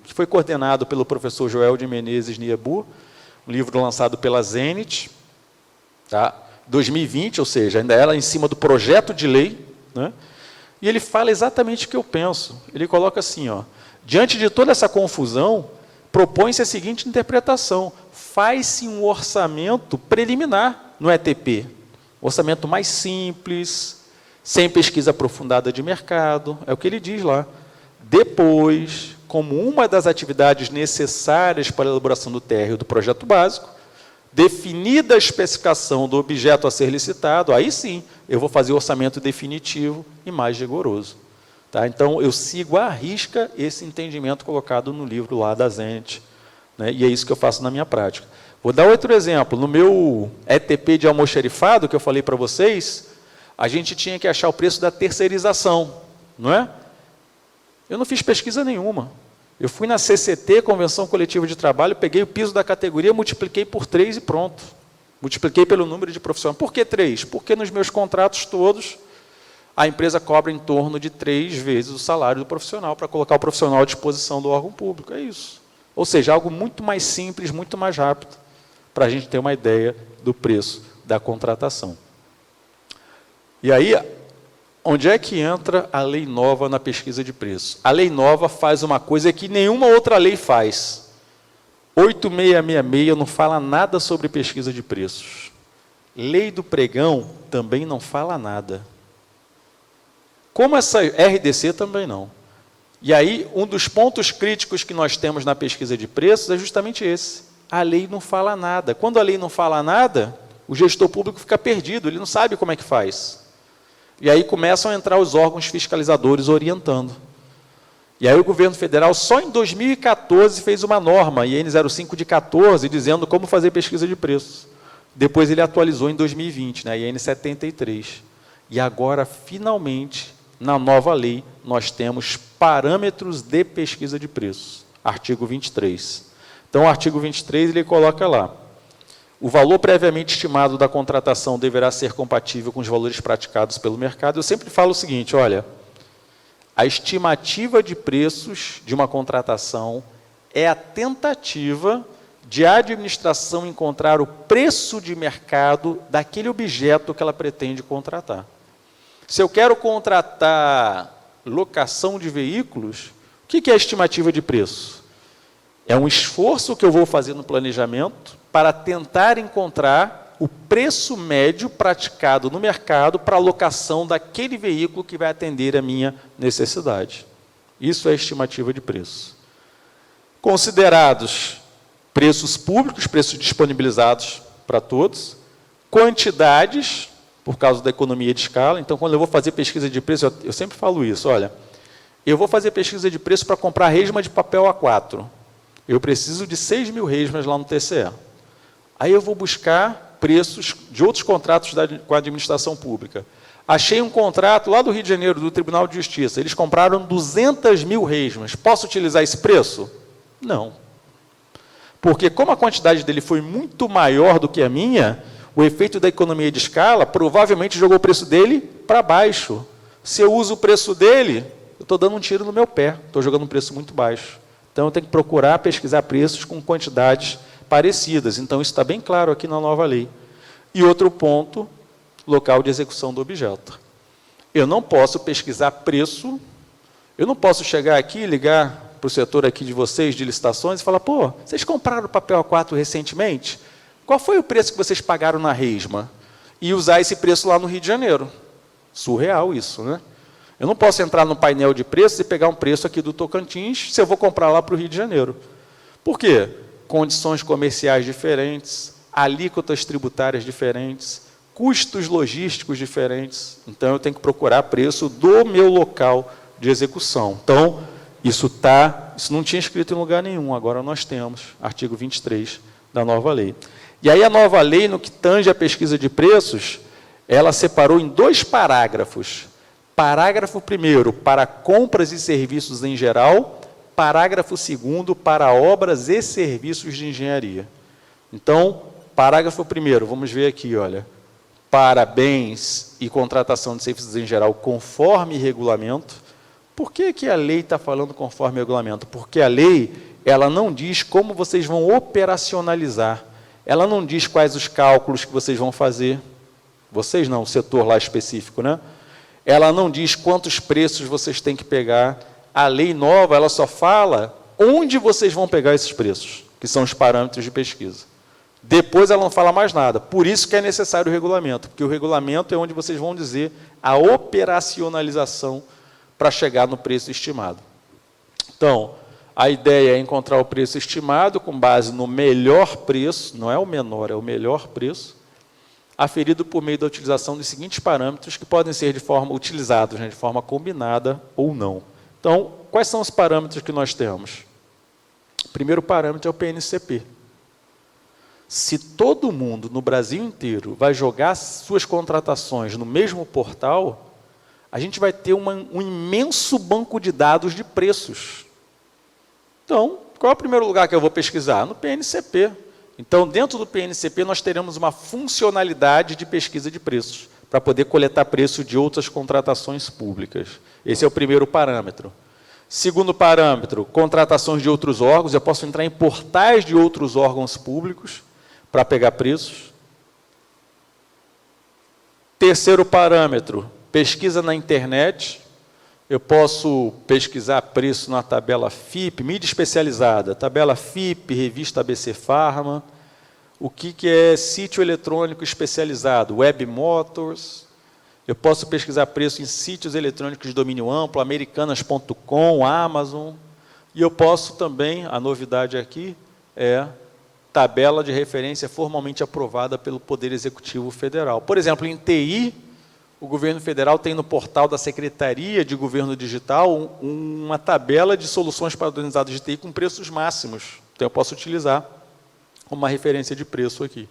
que foi coordenado pelo professor Joel de Menezes Niebu, um livro lançado pela Zenit, tá? 2020, ou seja, ainda era em cima do projeto de lei, né? E ele fala exatamente o que eu penso. Ele coloca assim, ó, diante de toda essa confusão, propõe-se a seguinte interpretação: faz-se um orçamento preliminar no ETP, orçamento mais simples, sem pesquisa aprofundada de mercado, é o que ele diz lá. Depois, como uma das atividades necessárias para a elaboração do térreo do projeto básico, definida a especificação do objeto a ser licitado, aí sim, eu vou fazer o orçamento definitivo e mais rigoroso. Tá? Então, eu sigo à risca esse entendimento colocado no livro lá da Zenit, né? E é isso que eu faço na minha prática. Vou dar outro exemplo. No meu ETP de almoxarifado, que eu falei para vocês, a gente tinha que achar o preço da terceirização, não é? Eu não fiz pesquisa nenhuma. Eu fui na CCT, Convenção Coletiva de Trabalho, peguei o piso da categoria, multipliquei por 3 e pronto. Multipliquei pelo número de profissionais. Por que 3? Porque nos meus contratos todos, a empresa cobra em torno de 3 vezes o salário do profissional para colocar o profissional à disposição do órgão público. É isso. Ou seja, algo muito mais simples, muito mais rápido, para a gente ter uma ideia do preço da contratação. E aí, onde é que entra a lei nova na pesquisa de preço? A lei nova faz uma coisa que nenhuma outra lei faz. 8666 não fala nada sobre pesquisa de preços. Lei do pregão também não fala nada. Como essa RDC também não. E aí, um dos pontos críticos que nós temos na pesquisa de preços é justamente esse. A lei não fala nada. Quando a lei não fala nada, o gestor público fica perdido, ele não sabe como é que faz. E aí começam a entrar os órgãos fiscalizadores orientando. E aí o governo federal, só em 2014, fez uma norma, IN 05 de 14, dizendo como fazer pesquisa de preços. Depois ele atualizou em 2020, né, IN 73. E agora, finalmente, na nova lei, nós temos parâmetros de pesquisa de preços. Artigo 23. Então, o artigo 23, ele coloca lá: o valor previamente estimado da contratação deverá ser compatível com os valores praticados pelo mercado. Eu sempre falo o seguinte, olha, a estimativa de preços de uma contratação é a tentativa de a administração encontrar o preço de mercado daquele objeto que ela pretende contratar. Se eu quero contratar locação de veículos, o que é a estimativa de preço? É um esforço que eu vou fazer no planejamento para tentar encontrar o preço médio praticado no mercado para a locação daquele veículo que vai atender a minha necessidade. Isso é a estimativa de preço. Considerados preços públicos, preços disponibilizados para todos, quantidades, por causa da economia de escala. Então, quando eu vou fazer pesquisa de preço, eu sempre falo isso, olha, eu vou fazer pesquisa de preço para comprar resma de papel A4. Eu preciso de 6 mil resmas lá no TCE. Aí eu vou buscar preços de outros contratos com a administração pública. Achei um contrato lá do Rio de Janeiro, do Tribunal de Justiça. Eles compraram 200 mil resmas. Posso utilizar esse preço? Não. Porque como a quantidade dele foi muito maior do que a minha, o efeito da economia de escala provavelmente jogou o preço dele para baixo. Se eu uso o preço dele, eu estou dando um tiro no meu pé. Estou jogando um preço muito baixo. Então, eu tenho que procurar pesquisar preços com quantidades parecidas. Então, isso está bem claro aqui na nova lei. E outro ponto, local de execução do objeto. Eu não posso pesquisar preço, eu não posso chegar aqui e ligar para o setor aqui de vocês, de licitações, e falar, pô, vocês compraram papel A4 recentemente? Qual foi o preço que vocês pagaram na resma? E usar esse preço lá no Rio de Janeiro. Surreal isso, né? Eu não posso entrar no painel de preços e pegar um preço aqui do Tocantins se eu vou comprar lá para o Rio de Janeiro. Por quê? Condições comerciais diferentes, alíquotas tributárias diferentes, custos logísticos diferentes. Então, eu tenho que procurar preço do meu local de execução. Então, isso não tinha escrito em lugar nenhum, agora nós temos, artigo 23 da nova lei. E aí a nova lei, no que tange a pesquisa de preços, ela separou em 2 parágrafos. Parágrafo 1º, para compras e serviços em geral. Parágrafo 2º, para obras e serviços de engenharia. Então, Parágrafo 1º, vamos ver aqui, olha. Para bens e contratação de serviços em geral, conforme regulamento. Por que que a lei está falando conforme regulamento? Porque a lei, ela não diz como vocês vão operacionalizar. Ela não diz quais os cálculos que vocês vão fazer. Vocês não, o setor lá específico, né? Ela não diz quantos preços vocês têm que pegar. A lei nova, ela só fala onde vocês vão pegar esses preços, que são os parâmetros de pesquisa. Depois ela não fala mais nada. Por isso que é necessário o regulamento, porque o regulamento é onde vocês vão dizer a operacionalização para chegar no preço estimado. Então, a ideia é encontrar o preço estimado com base no melhor preço, não é o menor, é o melhor preço, aferido por meio da utilização dos seguintes parâmetros, que podem ser utilizados de forma combinada ou não. Então, quais são os parâmetros que nós temos? O primeiro parâmetro é o PNCP. Se todo mundo no Brasil inteiro vai jogar suas contratações no mesmo portal, a gente vai ter um imenso banco de dados de preços. Então, qual é o primeiro lugar que eu vou pesquisar? No PNCP. Então, dentro do PNCP, nós teremos uma funcionalidade de pesquisa de preços, para poder coletar preço de outras contratações públicas. Esse é o primeiro parâmetro. Segundo parâmetro, contratações de outros órgãos. Eu posso entrar em portais de outros órgãos públicos para pegar preços. Terceiro parâmetro, pesquisa na internet. Eu posso pesquisar preço na tabela FIPE, mídia especializada, tabela FIPE, revista ABC Pharma. O que é sítio eletrônico especializado? Web Motors. Eu posso pesquisar preço em sítios eletrônicos de domínio amplo, americanas.com, Amazon. E eu posso também, a novidade aqui, é tabela de referência formalmente aprovada pelo Poder Executivo Federal. Por exemplo, em TI, o governo federal tem no portal da Secretaria de Governo Digital uma tabela de soluções padronizadas de TI com preços máximos. Então, eu posso utilizar uma referência de preço aqui.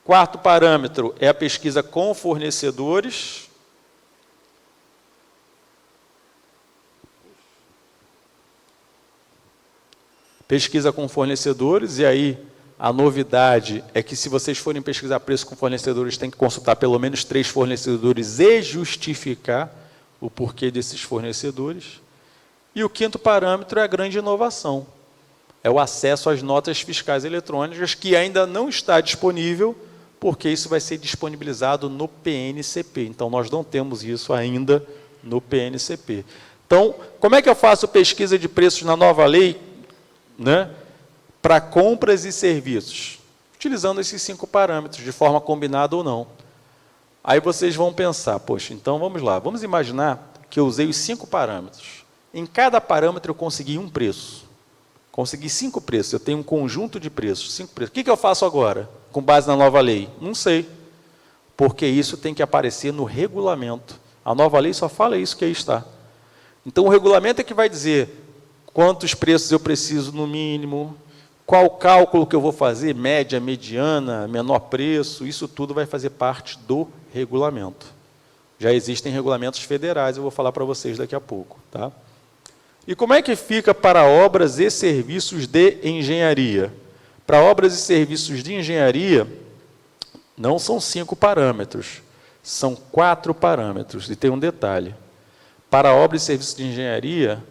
Quarto parâmetro é a pesquisa com fornecedores. Pesquisa com fornecedores, e aí a novidade é que, se vocês forem pesquisar preço com fornecedores, tem que consultar pelo menos 3 fornecedores e justificar o porquê desses fornecedores. E o quinto parâmetro é a grande inovação. É o acesso às notas fiscais eletrônicas, que ainda não está disponível, porque isso vai ser disponibilizado no PNCP. Então, nós não temos isso ainda no PNCP. Então, como é que eu faço pesquisa de preços na nova lei, né, para compras e serviços? Utilizando esses 5 parâmetros, de forma combinada ou não. Aí vocês vão pensar, poxa, então vamos lá, vamos imaginar que eu usei os 5 parâmetros. Em cada parâmetro eu consegui um preço. Consegui 5 preços, eu tenho um conjunto de preços, 5 preços. O que eu faço agora, com base na nova lei? Não sei, porque isso tem que aparecer no regulamento. A nova lei só fala isso que aí está. Então, o regulamento é que vai dizer quantos preços eu preciso no mínimo, qual o cálculo que eu vou fazer, média, mediana, menor preço, isso tudo vai fazer parte do regulamento. Já existem regulamentos federais, eu vou falar para vocês daqui a pouco, tá? E como é que fica para obras e serviços de engenharia? Para obras e serviços de engenharia, não são 5 parâmetros, são 4 parâmetros. E tem um detalhe. Para obras e serviços de engenharia,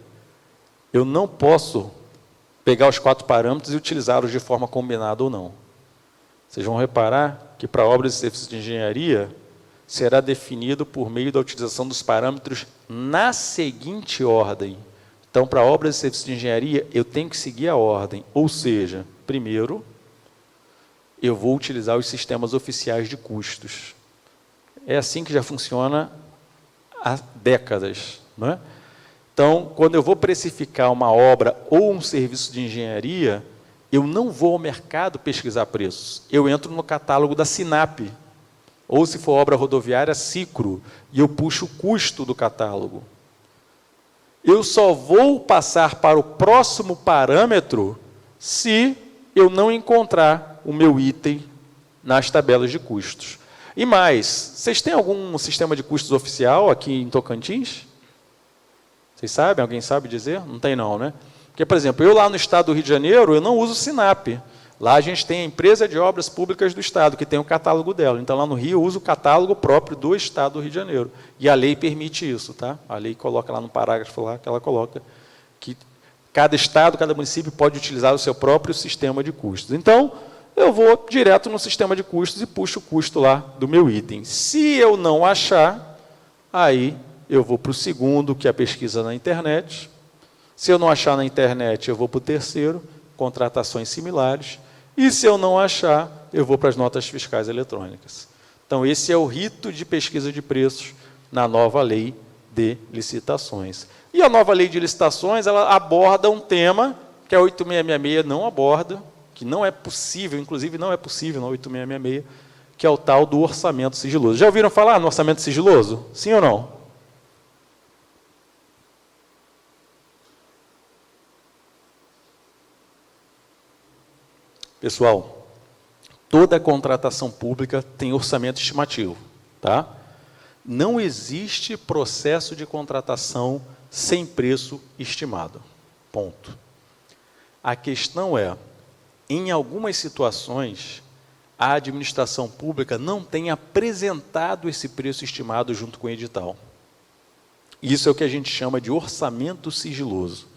eu não posso pegar os 4 parâmetros e utilizá-los de forma combinada ou não. Vocês vão reparar que para obras e serviços de engenharia, será definido por meio da utilização dos parâmetros na seguinte ordem. Então, para obras e serviços de engenharia, eu tenho que seguir a ordem. Ou seja, primeiro, eu vou utilizar os sistemas oficiais de custos. É assim que já funciona há décadas, não é? Então, quando eu vou precificar uma obra ou um serviço de engenharia, eu não vou ao mercado pesquisar preços. Eu entro no catálogo da Sinap, ou, se for obra rodoviária, Cicro, e eu puxo o custo do catálogo. Eu só vou passar para o próximo parâmetro se eu não encontrar o meu item nas tabelas de custos. E mais, vocês têm algum sistema de custos oficial aqui em Tocantins? Vocês sabem? Alguém sabe dizer? Não tem não, né? Porque, por exemplo, eu lá no estado do Rio de Janeiro, eu não uso Sinap. Lá a gente tem a Empresa de Obras Públicas do Estado, que tem o catálogo dela. Então, lá no Rio, eu uso o catálogo próprio do Estado do Rio de Janeiro. E a lei permite isso, tá? A lei coloca lá no parágrafo lá, que ela coloca que cada Estado, cada município pode utilizar o seu próprio sistema de custos. Então, eu vou direto no sistema de custos e puxo o custo lá do meu item. Se eu não achar, aí eu vou para o segundo, que é a pesquisa na internet. Se eu não achar na internet, eu vou para o terceiro, contratações similares. E se eu não achar, eu vou para as notas fiscais eletrônicas. Então, esse é o rito de pesquisa de preços na nova lei de licitações. E a nova lei de licitações, ela aborda um tema que a 8666 não aborda, que não é possível, inclusive não é possível na 8666, que é o tal do orçamento sigiloso. Já ouviram falar no orçamento sigiloso? Sim ou não? Pessoal, toda contratação pública tem orçamento estimativo, tá? Não existe processo de contratação sem preço estimado. Ponto. A questão é, em algumas situações, a administração pública não tem apresentado esse preço estimado junto com o edital. Isso é o que a gente chama de orçamento sigiloso.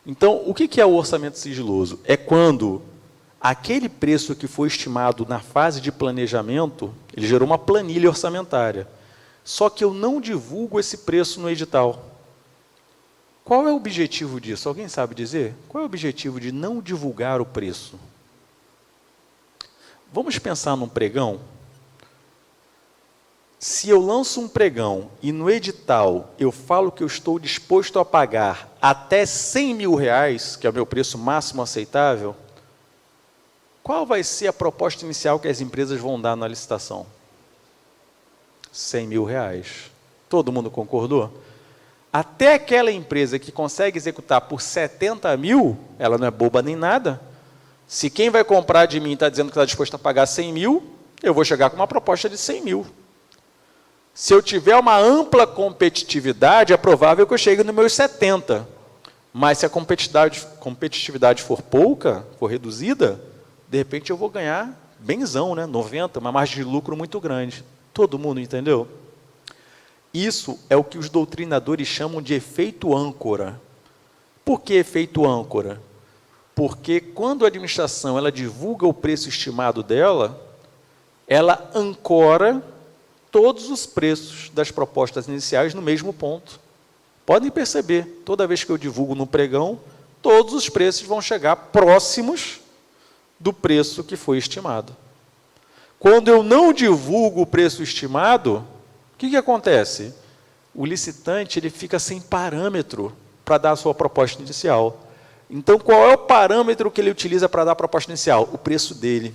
Então, o que é o orçamento sigiloso? É quando aquele preço que foi estimado na fase de planejamento, ele gerou uma planilha orçamentária. Só que eu não divulgo esse preço no edital. Qual é o objetivo disso? Alguém sabe dizer? Qual é o objetivo de não divulgar o preço? Vamos pensar num pregão? Se eu lanço um pregão e no edital eu falo que eu estou disposto a pagar até R$100 mil, que é o meu preço máximo aceitável, qual vai ser a proposta inicial que as empresas vão dar na licitação? R$100 mil. Todo mundo concordou? Até aquela empresa que consegue executar por 70 mil, ela não é boba nem nada. Se quem vai comprar de mim está dizendo que está disposto a pagar 100 mil, eu vou chegar com uma proposta de 100 mil. Se eu tiver uma ampla competitividade, é provável que eu chegue nos meus 70. Mas se a competitividade for pouca, for reduzida, de repente eu vou ganhar benzão, né? 90, uma margem de lucro muito grande. Todo mundo entendeu? Isso é o que os doutrinadores chamam de efeito âncora. Por que efeito âncora? Porque quando a administração ela divulga o preço estimado dela, ela ancora todos os preços das propostas iniciais no mesmo ponto. Podem perceber, toda vez que eu divulgo no pregão, todos os preços vão chegar próximos do preço que foi estimado. Quando eu não divulgo o preço estimado, o que acontece? O licitante ele fica sem parâmetro para dar a sua proposta inicial. Então, qual é o parâmetro que ele utiliza para dar a proposta inicial? O preço dele.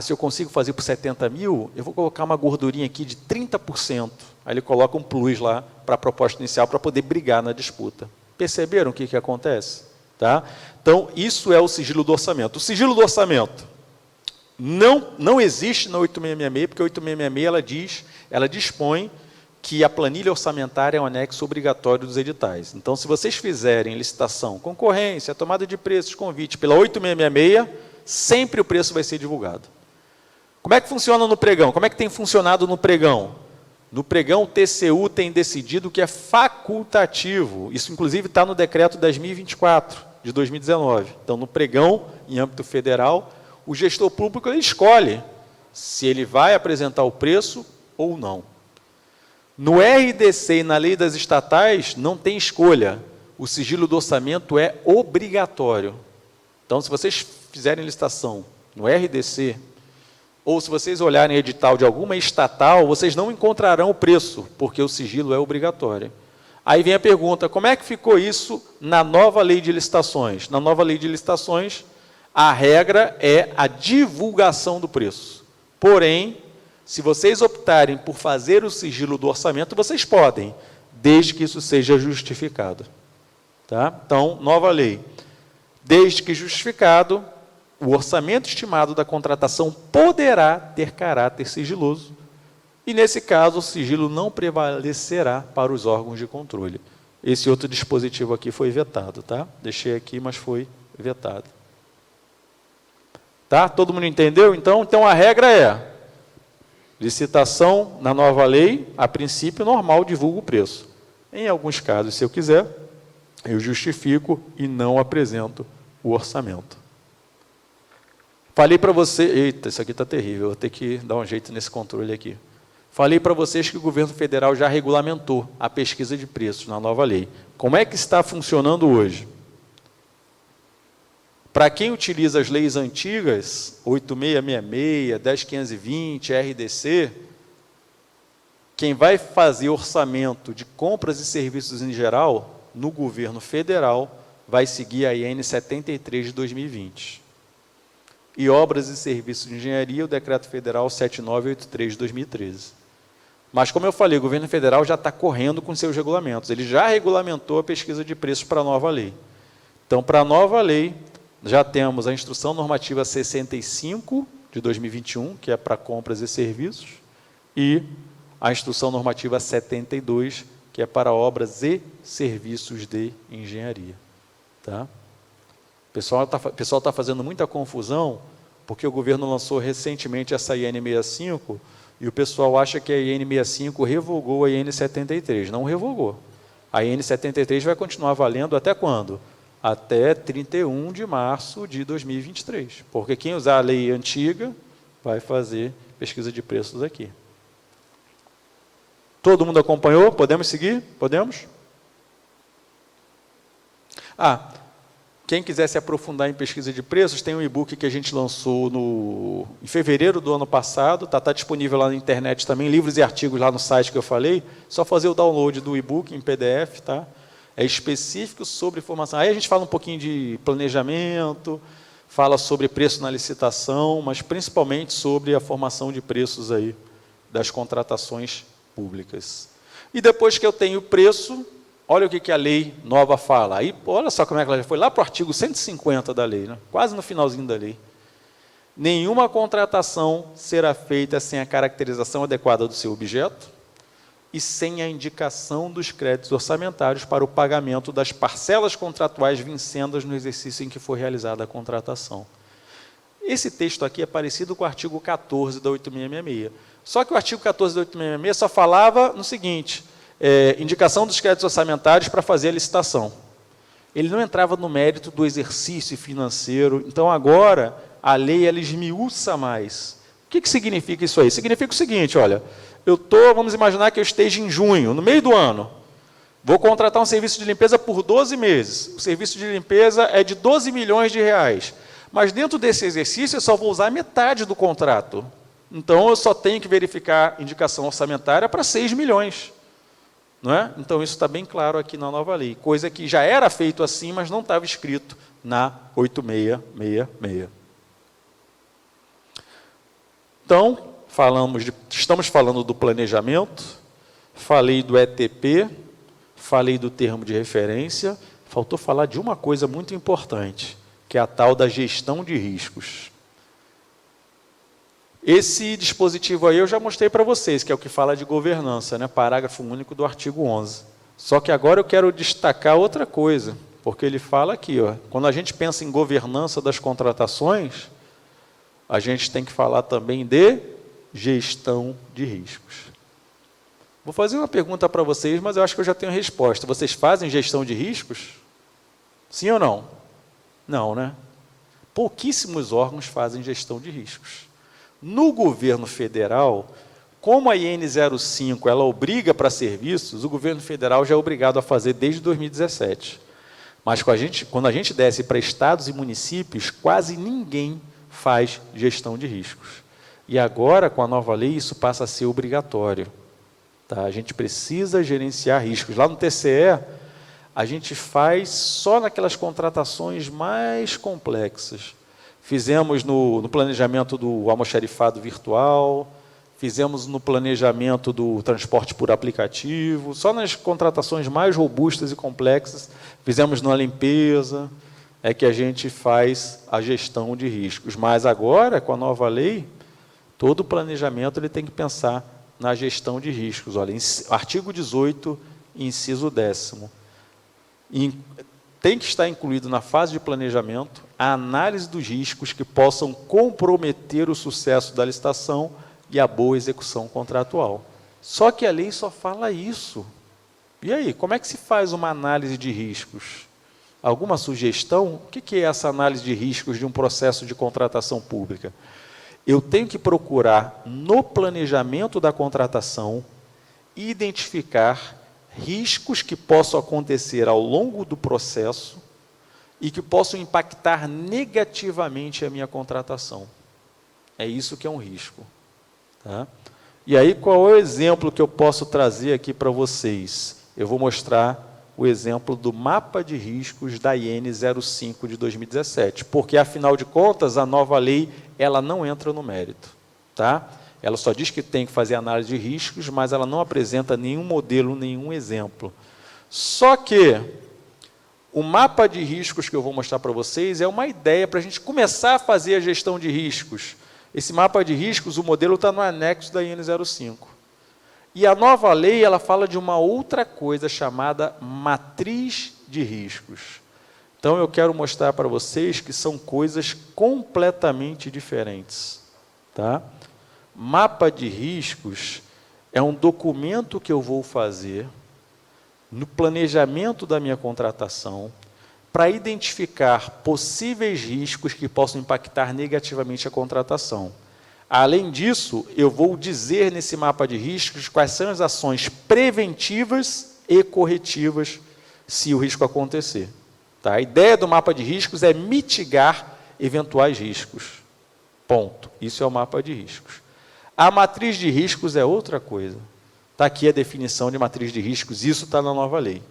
Se eu consigo fazer por 70 mil, eu vou colocar uma gordurinha aqui de 30%. Aí ele coloca um plus lá para a proposta inicial para poder brigar na disputa. Perceberam o que acontece? Tá? Então, isso é o sigilo do orçamento. O sigilo do orçamento não existe na 8666, porque a 8666 ela dispõe que a planilha orçamentária é um anexo obrigatório dos editais. Então, se vocês fizerem licitação, concorrência, tomada de preços, convite pela 8666, sempre o preço vai ser divulgado. Como é que funciona no pregão? Como é que tem funcionado no pregão? No pregão, o TCU tem decidido que é facultativo. Isso, inclusive, está no decreto 10.024, de 2019. Então, no pregão, em âmbito federal, o gestor público ele escolhe se ele vai apresentar o preço ou não. No RDC e na lei das estatais, não tem escolha. O sigilo do orçamento é obrigatório. Então, se vocês fizerem licitação no RDC, ou se vocês olharem edital de alguma estatal, vocês não encontrarão o preço, porque o sigilo é obrigatório. Aí vem a pergunta, como é que ficou isso na nova lei de licitações? Na nova lei de licitações, a regra é a divulgação do preço. Porém, se vocês optarem por fazer o sigilo do orçamento, vocês podem, desde que isso seja justificado. Tá? Então, nova lei. Desde que justificado, o orçamento estimado da contratação poderá ter caráter sigiloso. E, nesse caso, o sigilo não prevalecerá para os órgãos de controle. Esse outro dispositivo aqui foi vetado. Tá? Deixei aqui, mas foi vetado. Tá? Todo mundo entendeu? Então a regra é, licitação na nova lei, a princípio normal, divulga o preço. Em alguns casos, se eu quiser, eu justifico e não apresento o orçamento. Falei para você, eita, isso aqui está terrível, eu vou ter que dar um jeito nesse controle aqui. Falei para vocês que o governo federal já regulamentou a pesquisa de preços na nova lei. Como é que está funcionando hoje? Para quem utiliza as leis antigas, 8666, 10520, RDC, quem vai fazer orçamento de compras e serviços em geral, no governo federal, vai seguir a IN 73 de 2020. E obras e serviços de engenharia, o decreto federal 7983 de 2013. Mas, como eu falei, o governo federal já está correndo com seus regulamentos. Ele já regulamentou a pesquisa de preços para a nova lei. Então, para a nova lei, já temos a Instrução Normativa 65 de 2021, que é para compras e serviços, e a Instrução Normativa 72, que é para obras e serviços de engenharia. Tá? O pessoal tá fazendo muita confusão, porque o governo lançou recentemente essa IN 65, e o pessoal acha que a IN 65 revogou a IN 73. Não revogou. A IN 73 vai continuar valendo até quando? Até 31 de março de 2023. Porque quem usar a lei antiga vai fazer pesquisa de preços aqui. Todo mundo acompanhou? Podemos seguir? Podemos? Quem quiser se aprofundar em pesquisa de preços, tem um e-book que a gente lançou em fevereiro do ano passado, está disponível lá na internet também, livros e artigos lá no site que eu falei, só fazer o download do e-book em PDF, tá? É específico sobre formação. Aí a gente fala um pouquinho de planejamento, fala sobre preço na licitação, mas principalmente sobre a formação de preços aí das contratações públicas. E depois que eu tenho o preço, olha o que a lei nova fala. Aí, olha só como é que ela já foi lá para o artigo 150 da lei, né? Quase no finalzinho da lei. Nenhuma contratação será feita sem a caracterização adequada do seu objeto e sem a indicação dos créditos orçamentários para o pagamento das parcelas contratuais vincendas no exercício em que for realizada a contratação. Esse texto aqui é parecido com o artigo 14 da 8666. Só que o artigo 14 da 8666 só falava no seguinte: indicação dos créditos orçamentários para fazer a licitação. Ele não entrava no mérito do exercício financeiro. Então, agora, a lei ela esmiuça mais. O que significa isso aí? Significa o seguinte, olha, vamos imaginar que eu esteja em junho, no meio do ano, vou contratar um serviço de limpeza por 12 meses. O serviço de limpeza é de 12 milhões de reais. Mas, dentro desse exercício, eu só vou usar metade do contrato. Então, eu só tenho que verificar indicação orçamentária para 6 milhões. Não é? Então, isso está bem claro aqui na nova lei. Coisa que já era feito assim, mas não estava escrito na 8666. Então, estamos falando do planejamento, falei do ETP, falei do termo de referência, faltou falar de uma coisa muito importante, que é a tal da gestão de riscos. Esse dispositivo aí eu já mostrei para vocês, que é o que fala de governança, né? Parágrafo único do artigo 11. Só que agora eu quero destacar outra coisa, porque ele fala aqui, ó, quando a gente pensa em governança das contratações, a gente tem que falar também de gestão de riscos. Vou fazer uma pergunta para vocês, mas eu acho que eu já tenho resposta. Vocês fazem gestão de riscos? Sim ou não? Não, né? Pouquíssimos órgãos fazem gestão de riscos. No governo federal, como a IN 05 ela obriga para serviços, o governo federal já é obrigado a fazer desde 2017. Mas quando a gente desce para estados e municípios, quase ninguém faz gestão de riscos. E agora, com a nova lei, isso passa a ser obrigatório. Tá? A gente precisa gerenciar riscos. Lá no TCE, a gente faz só naquelas contratações mais complexas. Fizemos no planejamento do almoxarifado virtual, fizemos no planejamento do transporte por aplicativo, só nas contratações mais robustas e complexas, fizemos na limpeza, é que a gente faz a gestão de riscos. Mas agora, com a nova lei, todo o planejamento ele tem que pensar na gestão de riscos. Olha, artigo 18, inciso 10º. tem que estar incluído na fase de planejamento a análise dos riscos que possam comprometer o sucesso da licitação e a boa execução contratual. Só que a lei só fala isso. E aí, como é que se faz uma análise de riscos? Alguma sugestão? O que é essa análise de riscos de um processo de contratação pública? Eu tenho que procurar, no planejamento da contratação, identificar riscos que possam acontecer ao longo do processo e que possam impactar negativamente a minha contratação. É isso que é um risco. Tá? E aí, qual é o exemplo que eu posso trazer aqui para vocês? Eu vou mostrar o exemplo do mapa de riscos da IN 05 de 2017, porque, afinal de contas, a nova lei ela não entra no mérito. Tá? Ela só diz que tem que fazer análise de riscos, mas ela não apresenta nenhum modelo, nenhum exemplo. Só que o mapa de riscos que eu vou mostrar para vocês é uma ideia para a gente começar a fazer a gestão de riscos. Esse mapa de riscos, o modelo está no anexo da IN 05. E a nova lei, ela fala de uma outra coisa chamada matriz de riscos. Então, eu quero mostrar para vocês que são coisas completamente diferentes. Tá? Mapa de riscos é um documento que eu vou fazer no planejamento da minha contratação para identificar possíveis riscos que possam impactar negativamente a contratação. Além disso, eu vou dizer nesse mapa de riscos quais são as ações preventivas e corretivas se o risco acontecer. Tá? A ideia do mapa de riscos é mitigar eventuais riscos. Ponto. Isso é o mapa de riscos. A matriz de riscos é outra coisa. Está aqui a definição de matriz de riscos, isso está na nova lei.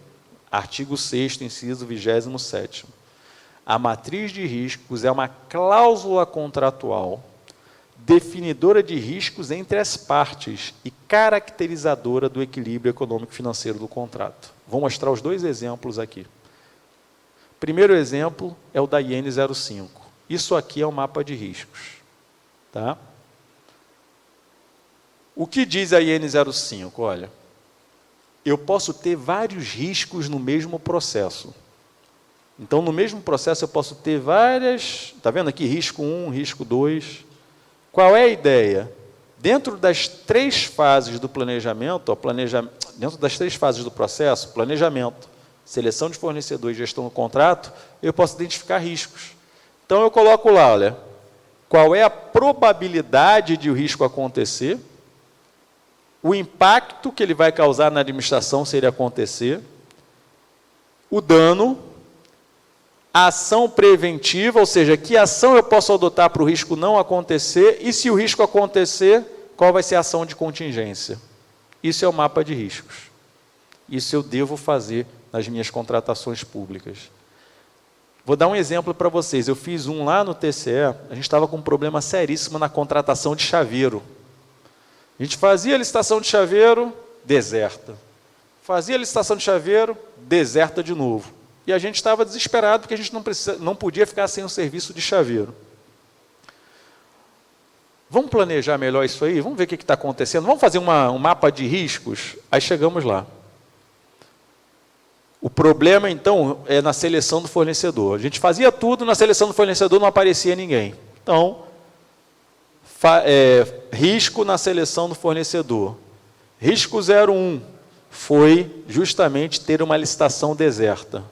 Artigo 6º, inciso 27º. A matriz de riscos é uma cláusula contratual definidora de riscos entre as partes e caracterizadora do equilíbrio econômico-financeiro do contrato. Vou mostrar os dois exemplos aqui. Primeiro exemplo é o da IN 05. Isso aqui é o mapa de riscos. Tá? O que diz a IN 05? Olha, eu posso ter vários riscos no mesmo processo. Então, no mesmo processo, eu posso ter várias... Está vendo aqui? Risco 1, risco 2... Qual é a ideia? Dentro das 3 fases do planejamento, dentro das 3 fases do processo, planejamento, seleção de fornecedor e gestão do contrato, eu posso identificar riscos. Então, eu coloco lá, olha, qual é a probabilidade de o risco acontecer, o impacto que ele vai causar na administração se ele acontecer, o dano, a ação preventiva, ou seja, que ação eu posso adotar para o risco não acontecer, e se o risco acontecer, qual vai ser a ação de contingência. Isso é o mapa de riscos. Isso eu devo fazer nas minhas contratações públicas. Vou dar um exemplo para vocês. Eu fiz um lá no TCE, a gente estava com um problema seríssimo na contratação de chaveiro. A gente fazia a licitação de chaveiro, deserta. Fazia a licitação de chaveiro, deserta de novo. E a gente estava desesperado porque a gente não podia ficar sem um serviço de chaveiro. Vamos planejar melhor isso aí? Vamos ver o que está acontecendo? Vamos fazer um mapa de riscos? Aí chegamos lá. O problema, então, é na seleção do fornecedor. A gente fazia tudo, na seleção do fornecedor não aparecia ninguém. Então, risco na seleção do fornecedor. Risco 01 foi justamente ter uma licitação deserta.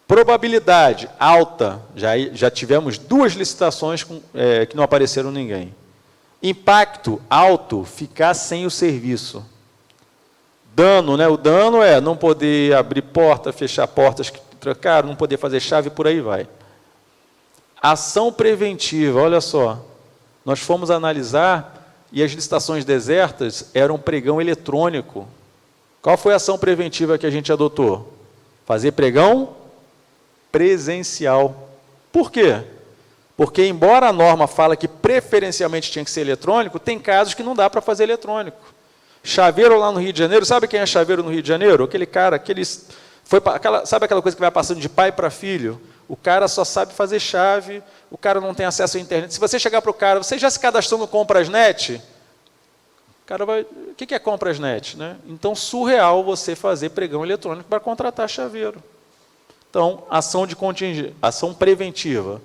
Probabilidade alta, já tivemos 2 licitações que não apareceram ninguém. Impacto alto, ficar sem o serviço. Dano, né? O dano é não poder abrir porta, fechar portas que trancaram, não poder fazer chave, por aí vai. Ação preventiva, olha só. Nós fomos analisar e as licitações desertas eram pregão eletrônico. Qual foi a ação preventiva que a gente adotou? Fazer pregão presencial. Por quê? Porque, embora a norma fala que preferencialmente tinha que ser eletrônico, tem casos que não dá para fazer eletrônico. Chaveiro lá no Rio de Janeiro, sabe quem é chaveiro no Rio de Janeiro? Aquele cara, sabe aquela coisa que vai passando de pai para filho? O cara só sabe fazer chave, o cara não tem acesso à internet. Se você chegar para o cara, você já se cadastrou no Comprasnet? O cara vai, o que é Comprasnet? Né? Então, surreal você fazer pregão eletrônico para contratar chaveiro. Então, ação preventiva,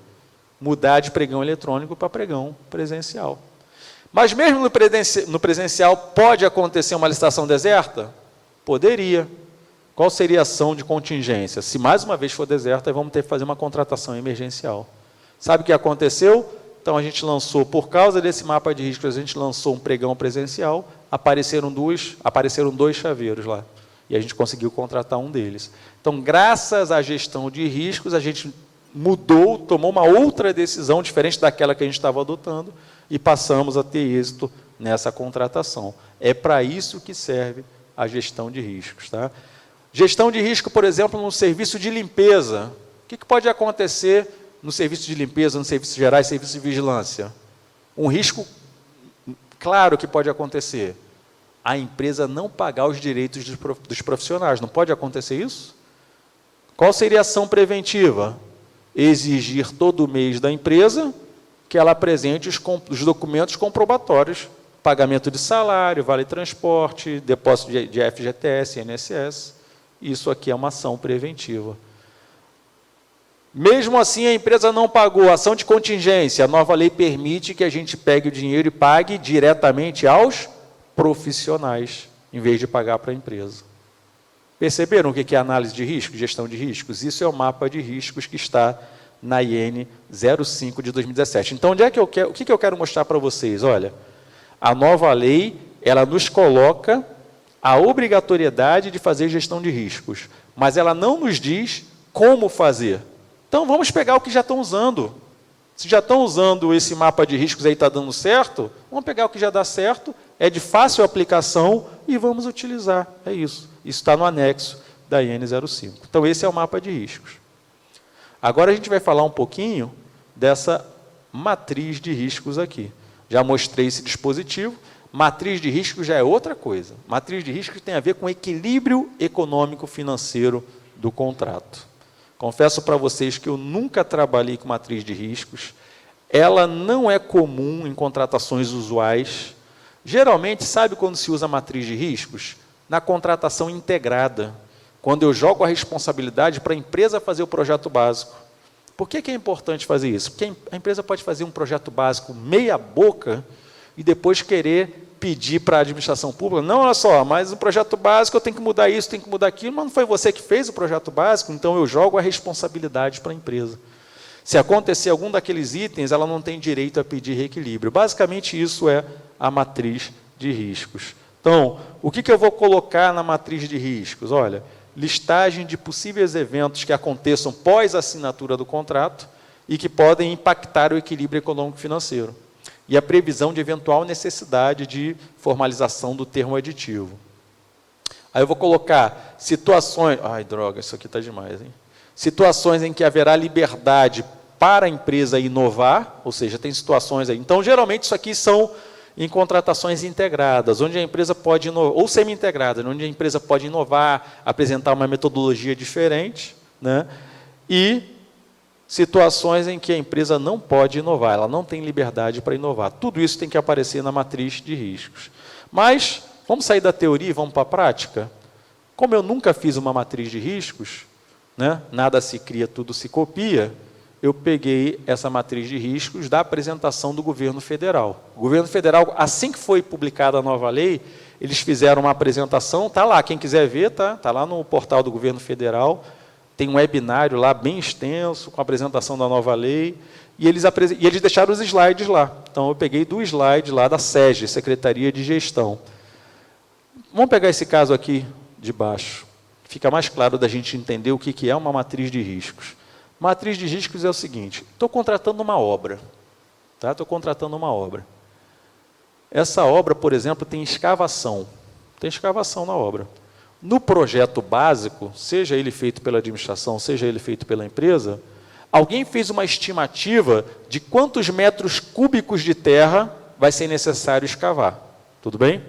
mudar de pregão eletrônico para pregão presencial. Mas mesmo no presencial, pode acontecer uma licitação deserta? Poderia. Qual seria a ação de contingência? Se mais uma vez for deserta, vamos ter que fazer uma contratação emergencial. Sabe o que aconteceu? Então, a gente lançou, por causa desse mapa de riscos, a gente lançou um pregão presencial, apareceram dois chaveiros lá, e a gente conseguiu contratar um deles. Então, graças à gestão de riscos, a gente mudou, tomou uma outra decisão, diferente daquela que a gente estava adotando, e passamos a ter êxito nessa contratação. É para isso que serve a gestão de riscos. Tá? Gestão de risco, por exemplo, no serviço de limpeza. O que pode acontecer no serviço de limpeza, no serviço geral e serviço de vigilância? Um risco claro que pode acontecer. A empresa não pagar os direitos dos profissionais. Não pode acontecer isso? Qual seria a ação preventiva? Exigir todo mês da empresa que ela apresente os documentos comprobatórios, pagamento de salário, vale transporte, depósito de FGTS, INSS. Isso aqui é uma ação preventiva. Mesmo assim, a empresa não pagou, ação de contingência. A nova lei permite que a gente pegue o dinheiro e pague diretamente aos profissionais, em vez de pagar para a empresa. Perceberam o que é análise de risco, gestão de riscos? Isso é o mapa de riscos que está na IN 05 de 2017. Então, o que eu quero mostrar para vocês? Olha, a nova lei, ela nos coloca a obrigatoriedade de fazer gestão de riscos, mas ela não nos diz como fazer. Então, vamos pegar o que já estão usando. Se já estão usando esse mapa de riscos aí, está dando certo, vamos pegar o que já dá certo, é de fácil aplicação e vamos utilizar. É isso. Isso está no anexo da IN 05. Então, esse é o mapa de riscos. Agora, a gente vai falar um pouquinho dessa matriz de riscos aqui. Já mostrei esse dispositivo. Matriz de riscos já é outra coisa. Matriz de riscos tem a ver com o equilíbrio econômico-financeiro do contrato. Confesso para vocês que eu nunca trabalhei com matriz de riscos. Ela não é comum em contratações usuais. Geralmente, sabe quando se usa matriz de riscos? Na contratação integrada. Quando eu jogo a responsabilidade para a empresa fazer o projeto básico. Por que é importante fazer isso? Porque a empresa pode fazer um projeto básico meia boca e depois querer pedir para a administração pública, não, olha só, mas o projeto básico eu tenho que mudar isso, tenho que mudar aquilo, mas não foi você que fez o projeto básico, então eu jogo a responsabilidade para a empresa. Se acontecer algum daqueles itens, ela não tem direito a pedir reequilíbrio. Basicamente, isso é a matriz de riscos. Então, o que eu vou colocar na matriz de riscos? Olha, listagem de possíveis eventos que aconteçam pós assinatura do contrato e que podem impactar o equilíbrio econômico-financeiro. E a previsão de eventual necessidade de formalização do termo aditivo. Aí eu vou colocar situações... Ai, droga, isso aqui está demais, hein? Situações em que haverá liberdade para a empresa inovar, ou seja, tem situações aí. Então, geralmente, isso aqui são em contratações integradas, onde a empresa pode inovar, ou semi-integradas, onde a empresa pode inovar, apresentar uma metodologia diferente, né? E situações em que a empresa não pode inovar, ela não tem liberdade para inovar. Tudo isso tem que aparecer na matriz de riscos. Mas, vamos sair da teoria e vamos para a prática? Como eu nunca fiz uma matriz de riscos, né, nada se cria, tudo se copia, eu peguei essa matriz de riscos da apresentação do governo federal. O governo federal, assim que foi publicada a nova lei, eles fizeram uma apresentação, está lá, quem quiser ver, está lá no portal do governo federal, tem um webinário lá bem extenso, com a apresentação da nova lei, e eles deixaram os slides lá. Então, eu peguei do slide lá da SEGE, Secretaria de Gestão. Vamos pegar esse caso aqui de baixo. Fica mais claro da gente entender o que é uma matriz de riscos. Matriz de riscos é o seguinte, estou contratando uma obra. Tá? Estou contratando uma obra. Essa obra, por exemplo, tem escavação. Tem escavação na obra. No projeto básico, seja ele feito pela administração, seja ele feito pela empresa, alguém fez uma estimativa de quantos metros cúbicos de terra vai ser necessário escavar. Tudo bem?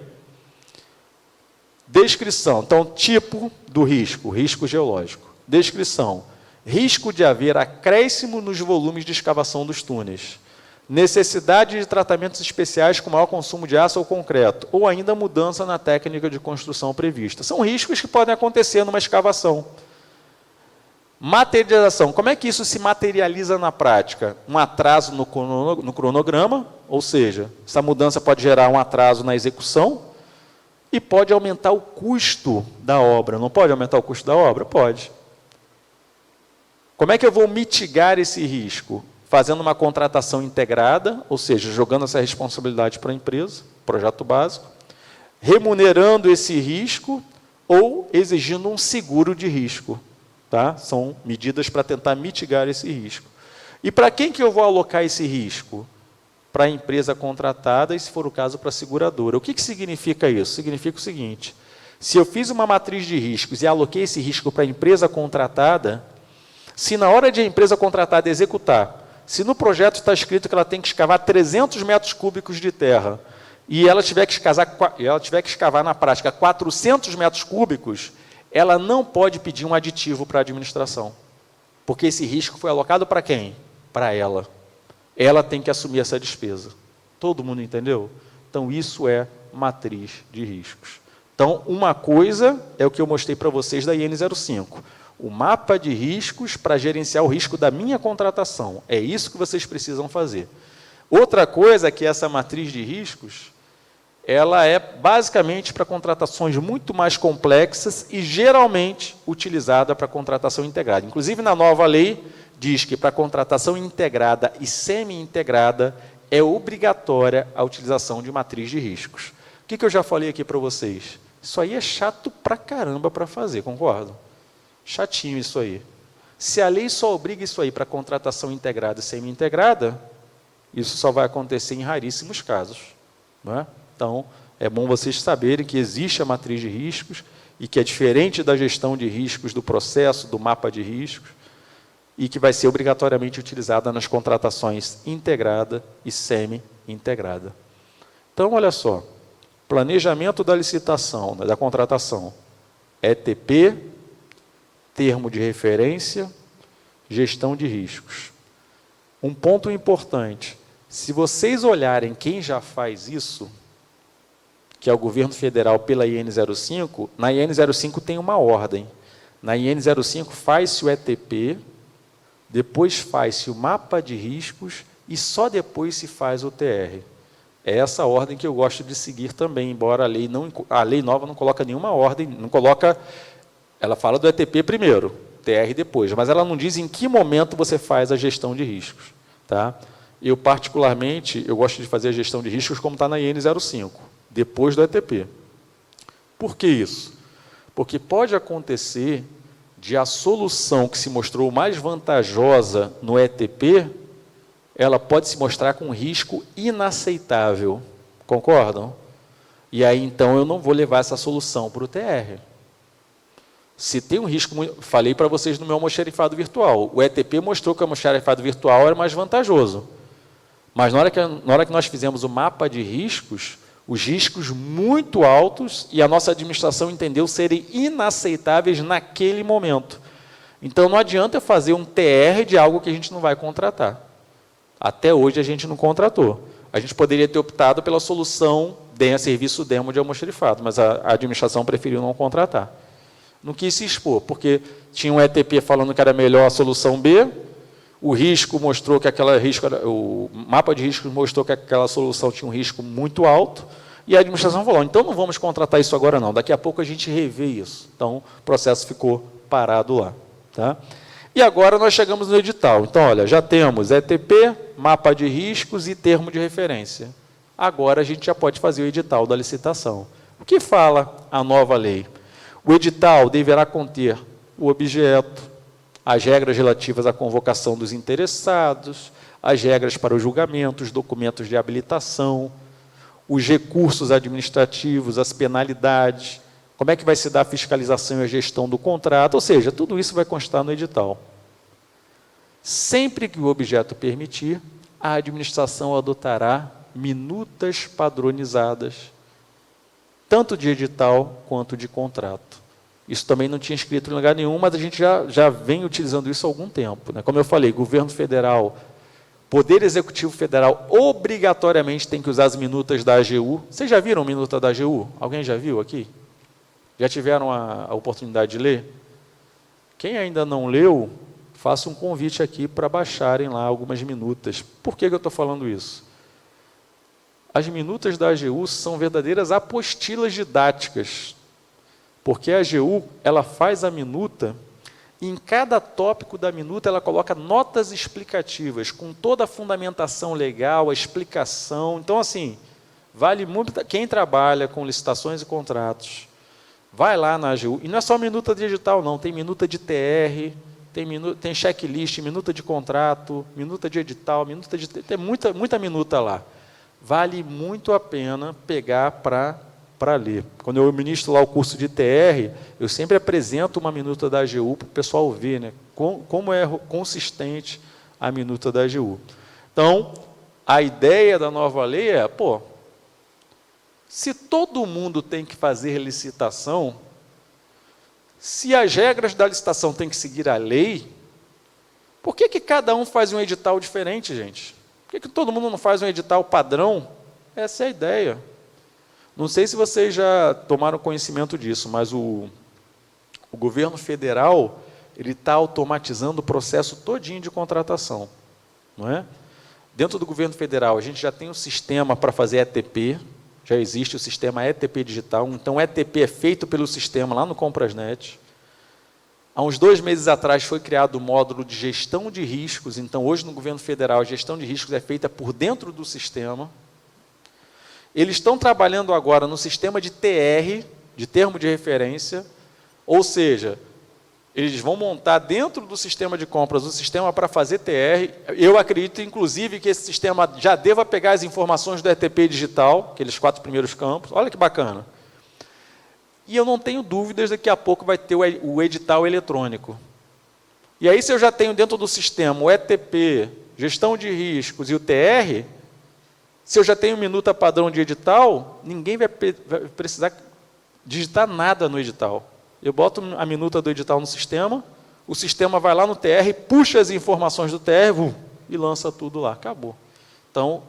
Descrição. Então, tipo do risco, risco geológico. Descrição. Risco de haver acréscimo nos volumes de escavação dos túneis. Necessidade de tratamentos especiais com maior consumo de aço ou concreto, ou ainda mudança na técnica de construção prevista. São riscos que podem acontecer numa escavação. Materialização. Como é que isso se materializa na prática? Um atraso no cronograma, ou seja, essa mudança pode gerar um atraso na execução e pode aumentar o custo da obra. Não pode aumentar o custo da obra? Pode. Como é que eu vou mitigar esse risco? Fazendo uma contratação integrada, ou seja, jogando essa responsabilidade para a empresa, projeto básico, remunerando esse risco ou exigindo um seguro de risco. Tá? São medidas para tentar mitigar esse risco. E para quem que eu vou alocar esse risco? Para a empresa contratada e, se for o caso, para a seguradora. O que significa isso? Significa o seguinte: se eu fiz uma matriz de riscos e aloquei esse risco para a empresa contratada, se na hora de a empresa contratada executar, se no projeto está escrito que ela tem que escavar 300 metros cúbicos de terra e ela tiver que escavar na prática 400 metros cúbicos, ela não pode pedir um aditivo para a administração, porque esse risco foi alocado para quem? Para ela. Ela tem que assumir essa despesa. Todo mundo entendeu? Então, isso é matriz de riscos. Então, uma coisa é o que eu mostrei para vocês da IN05. O mapa de riscos para gerenciar o risco da minha contratação. É isso que vocês precisam fazer. Outra coisa é que essa matriz de riscos, ela é basicamente para contratações muito mais complexas e geralmente utilizada para contratação integrada. Inclusive, na nova lei, diz que para contratação integrada e semi-integrada é obrigatória a utilização de matriz de riscos. O que eu já falei aqui para vocês? Isso aí é chato pra caramba para fazer, concordam? Chatinho isso aí. Se a lei só obriga isso aí para contratação integrada e semi-integrada, isso só vai acontecer em raríssimos casos. Não é? Então, é bom vocês saberem que existe a matriz de riscos e que é diferente da gestão de riscos do processo, do mapa de riscos, e que vai ser obrigatoriamente utilizada nas contratações integrada e semi-integrada. Então, olha só, planejamento da licitação, da contratação, ETP, termo de referência, gestão de riscos. Um ponto importante, se vocês olharem quem já faz isso, que é o governo federal pela IN05, na IN05 tem uma ordem. Na IN05 faz-se o ETP, depois faz-se o mapa de riscos e só depois se faz o TR. É essa ordem que eu gosto de seguir também, embora a lei nova não coloca nenhuma ordem, não coloca, ela fala do ETP primeiro, TR depois, mas ela não diz em que momento você faz a gestão de riscos. Tá? Eu, particularmente, eu gosto de fazer a gestão de riscos como está na IN05, depois do ETP. Por que isso? Porque pode acontecer de a solução que se mostrou mais vantajosa no ETP, ela pode se mostrar com risco inaceitável. Concordam? E aí, então, eu não vou levar essa solução para o TR. Se tem um risco, falei para vocês no meu almoxarifado virtual, o ETP mostrou que o almoxarifado virtual era mais vantajoso. Mas na hora que nós fizemos o mapa de riscos, os riscos muito altos e a nossa administração entendeu serem inaceitáveis naquele momento. Então, não adianta fazer um TR de algo que a gente não vai contratar. Até hoje, a gente não contratou. A gente poderia ter optado pela solução serviço demo de almoxarifado, mas a administração preferiu não contratar. Não quis se expor, porque tinha um ETP falando que era melhor a solução B, o risco mostrou que o mapa de riscos mostrou que aquela solução tinha um risco muito alto, e a administração falou, então não vamos contratar isso agora não, daqui a pouco a gente revê isso. Então, o processo ficou parado lá. Tá? E agora nós chegamos no edital. Então, olha, já temos ETP, mapa de riscos e termo de referência. Agora a gente já pode fazer o edital da licitação. O que fala a nova lei? O edital deverá conter o objeto, as regras relativas à convocação dos interessados, as regras para o julgamento, os documentos de habilitação, os recursos administrativos, as penalidades, como é que vai se dar a fiscalização e a gestão do contrato, ou seja, tudo isso vai constar no edital. Sempre que o objeto permitir, a administração adotará minutas padronizadas, tanto de edital quanto de contrato. Isso também não tinha escrito em lugar nenhum, mas a gente já vem utilizando isso há algum tempo. Né? Como eu falei, governo federal, Poder Executivo Federal, obrigatoriamente tem que usar as minutas da AGU. Vocês já viram a minuta da AGU? Alguém já viu aqui? Já tiveram a oportunidade de ler? Quem ainda não leu, faço um convite aqui para baixarem lá algumas minutas. Por que eu estou falando isso? As minutas da AGU são verdadeiras apostilas didáticas, porque a AGU ela faz a minuta e em cada tópico da minuta ela coloca notas explicativas, com toda a fundamentação legal, a explicação. Então, assim, vale muito. Quem trabalha com licitações e contratos, vai lá na AGU. E não é só minuta de edital, não. Tem minuta de TR, tem checklist, minuta de contrato, minuta de edital, tem muita minuta lá. Vale muito a pena pegar para ler. Quando eu ministro lá o curso de TR, eu sempre apresento uma minuta da AGU para o pessoal ver, né, como é consistente a minuta da AGU. Então, a ideia da nova lei é, se todo mundo tem que fazer licitação, se as regras da licitação têm que seguir a lei, por que cada um faz um edital diferente, gente? Por que todo mundo não faz um edital padrão? Essa é a ideia. Não sei se vocês já tomaram conhecimento disso, mas o governo federal ele está automatizando o processo todinho de contratação. Não é? Dentro do governo federal, a gente já tem um sistema para fazer ETP, já existe o sistema ETP digital, então o ETP é feito pelo sistema lá no Comprasnet. Há uns 2 meses atrás foi criado o módulo de gestão de riscos, então hoje no governo federal a gestão de riscos é feita por dentro do sistema. Eles estão trabalhando agora no sistema de TR, de termo de referência, ou seja, eles vão montar dentro do sistema de compras o sistema para fazer TR. Eu acredito, inclusive, que esse sistema já deva pegar as informações do ETP digital, aqueles 4 primeiros campos. Olha que bacana. E eu não tenho dúvidas, daqui a pouco vai ter o edital eletrônico. E aí, se eu já tenho dentro do sistema o ETP, gestão de riscos e o TR, se eu já tenho minuta padrão de edital, ninguém vai precisar digitar nada no edital. Eu boto a minuta do edital no sistema, o sistema vai lá no TR, puxa as informações do TR e lança tudo lá. Acabou. Então,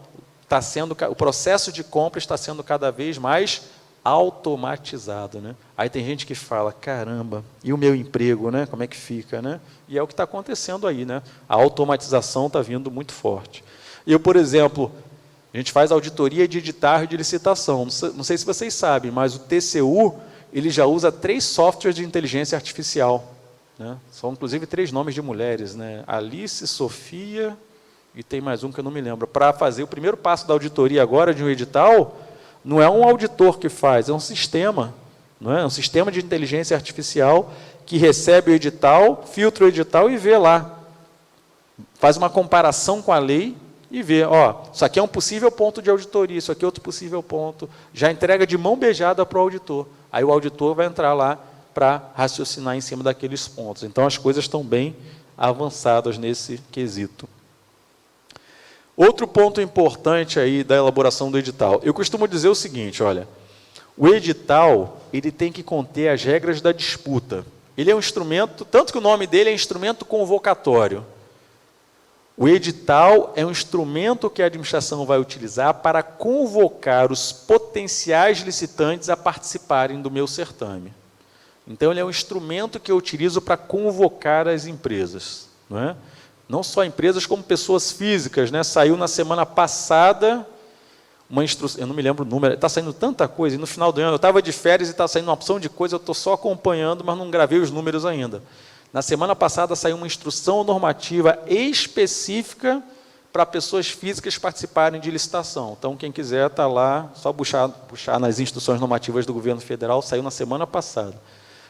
o processo de compra está sendo cada vez mais automatizado, né? Aí tem gente que fala, caramba, e o meu emprego, né? Como é que fica, né? E é o que está acontecendo aí, né? A automatização está vindo muito forte. Eu, por exemplo, a gente faz auditoria de edital e de licitação. Não sei se vocês sabem, mas o TCU ele já usa 3 softwares de inteligência artificial, né? São, inclusive, 3 nomes de mulheres, né? Alice, Sofia, e tem mais um que eu não me lembro. Para fazer o primeiro passo da auditoria agora de um edital, não é um auditor que faz, é um sistema, não é? É um sistema de inteligência artificial que recebe o edital, filtra o edital e vê lá. Faz uma comparação com a lei e vê, isso aqui é um possível ponto de auditoria, isso aqui é outro possível ponto. Já entrega de mão beijada para o auditor. Aí o auditor vai entrar lá para raciocinar em cima daqueles pontos. Então, as coisas estão bem avançadas nesse quesito. Outro ponto importante aí da elaboração do edital. Eu costumo dizer o seguinte, olha, o edital ele tem que conter as regras da disputa. Ele é um instrumento, tanto que o nome dele é instrumento convocatório. O edital é um instrumento que a administração vai utilizar para convocar os potenciais licitantes a participarem do meu certame. Então, ele é um instrumento que eu utilizo para convocar as empresas. Não é? Não só empresas, como pessoas físicas. Né? Saiu na semana passada uma instrução, eu não me lembro o número, está saindo tanta coisa, e no final do ano eu estava de férias e está saindo uma opção de coisa, eu estou só acompanhando, mas não gravei os números ainda. Na semana passada saiu uma instrução normativa específica para pessoas físicas participarem de licitação. Então, quem quiser está lá, só puxar nas instruções normativas do governo federal, saiu na semana passada.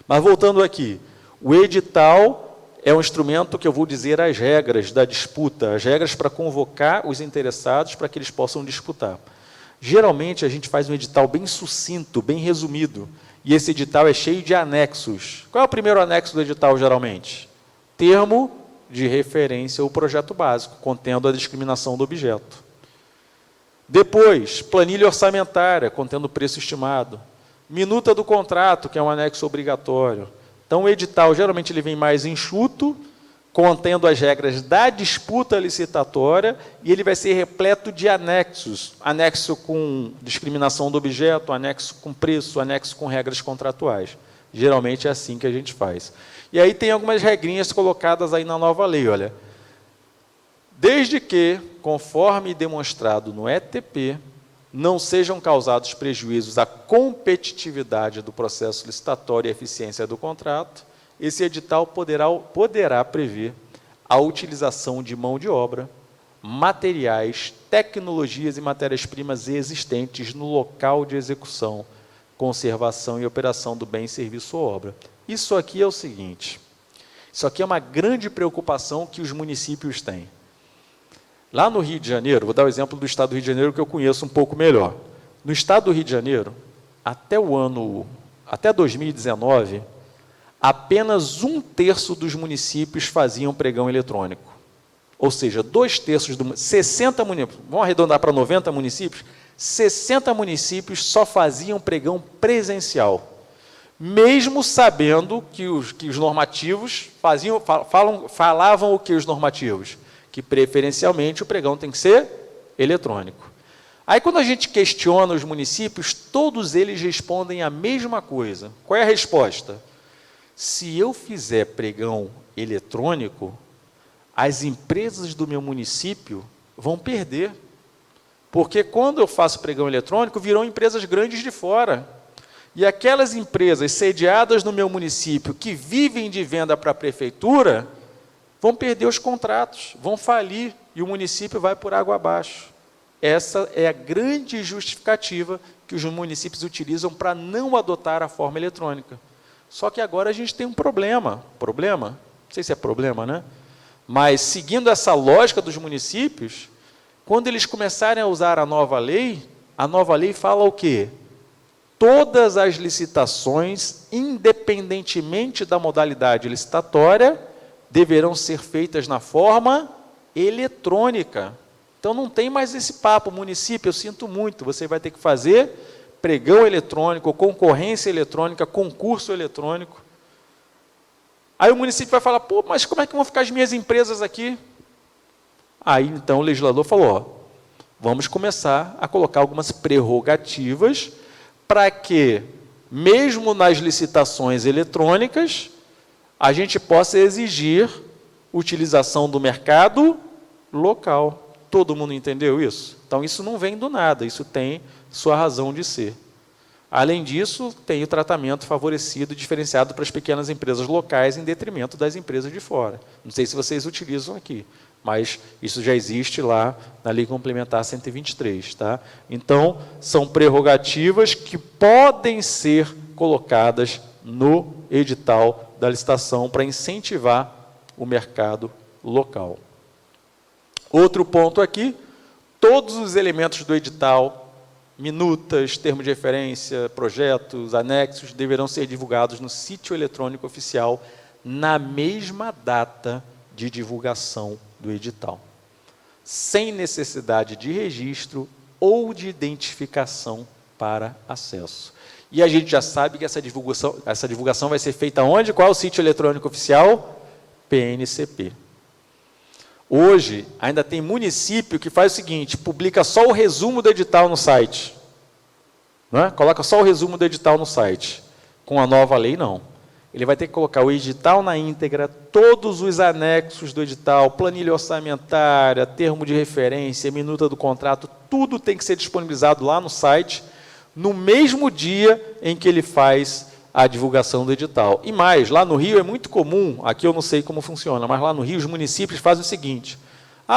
Mas voltando aqui, o edital é um instrumento que eu vou dizer as regras da disputa, as regras para convocar os interessados para que eles possam disputar. Geralmente, a gente faz um edital bem sucinto, bem resumido, e esse edital é cheio de anexos. Qual é o primeiro anexo do edital, geralmente? Termo de referência ou projeto básico, contendo a discriminação do objeto. Depois, planilha orçamentária, contendo o preço estimado. Minuta do contrato, que é um anexo obrigatório. Então, o edital, geralmente, ele vem mais enxuto, contendo as regras da disputa licitatória, e ele vai ser repleto de anexos. Anexo com discriminação do objeto, anexo com preço, anexo com regras contratuais. Geralmente é assim que a gente faz. E aí tem algumas regrinhas colocadas aí na nova lei, olha. Desde que, conforme demonstrado no ETP, não sejam causados prejuízos à competitividade do processo licitatório e eficiência do contrato, esse edital poderá prever a utilização de mão de obra, materiais, tecnologias e matérias-primas existentes no local de execução, conservação e operação do bem, serviço ou obra. Isso aqui é o seguinte, isso aqui é uma grande preocupação que os municípios têm. Lá no Rio de Janeiro, vou dar o exemplo do estado do Rio de Janeiro, que eu conheço um pouco melhor. No estado do Rio de Janeiro, até 2019, apenas 1/3 dos municípios faziam pregão eletrônico. Ou seja, 2/3 60 municípios, vamos arredondar para 90 municípios, 60 municípios só faziam pregão presencial, mesmo sabendo que os normativos falavam o que os normativos? Que preferencialmente o pregão tem que ser eletrônico. Aí quando a gente questiona os municípios, todos eles respondem a mesma coisa. Qual é a resposta? Se eu fizer pregão eletrônico, as empresas do meu município vão perder. Porque quando eu faço pregão eletrônico, virão empresas grandes de fora. E aquelas empresas sediadas no meu município, que vivem de venda para a prefeitura, vão perder os contratos, vão falir, e o município vai por água abaixo. Essa é a grande justificativa que os municípios utilizam para não adotar a forma eletrônica. Só que agora a gente tem um problema. Problema? Não sei se é problema, né? Mas, seguindo essa lógica dos municípios, quando eles começarem a usar a nova lei fala o quê? Todas as licitações, independentemente da modalidade licitatória, deverão ser feitas na forma eletrônica. Então, não tem mais esse papo, município, eu sinto muito, você vai ter que fazer pregão eletrônico, concorrência eletrônica, concurso eletrônico. Aí o município vai falar, pô, mas como é que vão ficar as minhas empresas aqui? Aí, então, o legislador falou, ó, vamos começar a colocar algumas prerrogativas para que, mesmo nas licitações eletrônicas, a gente possa exigir utilização do mercado local. Todo mundo entendeu isso? Então, isso não vem do nada, isso tem sua razão de ser. Além disso, tem o tratamento favorecido e diferenciado para as pequenas empresas locais em detrimento das empresas de fora. Não sei se vocês utilizam aqui, mas isso já existe lá na Lei Complementar 123. Tá? Então, são prerrogativas que podem ser colocadas no edital da licitação para incentivar o mercado local. Outro ponto aqui, todos os elementos do edital, minutas, termo de referência, projetos, anexos, deverão ser divulgados no sítio eletrônico oficial na mesma data de divulgação do edital, sem necessidade de registro ou de identificação para acesso. E a gente já sabe que essa divulgação vai ser feita onde? Qual é o sítio eletrônico oficial? PNCP. Hoje, ainda tem município que faz o seguinte, publica só o resumo do edital no site. Não é? Coloca só o resumo do edital no site. Com a nova lei, não. Ele vai ter que colocar o edital na íntegra, todos os anexos do edital, planilha orçamentária, termo de referência, minuta do contrato, tudo tem que ser disponibilizado lá no site, no mesmo dia em que ele faz a divulgação do edital. E mais, lá no Rio é muito comum, aqui eu não sei como funciona, mas lá no Rio os municípios fazem o seguinte,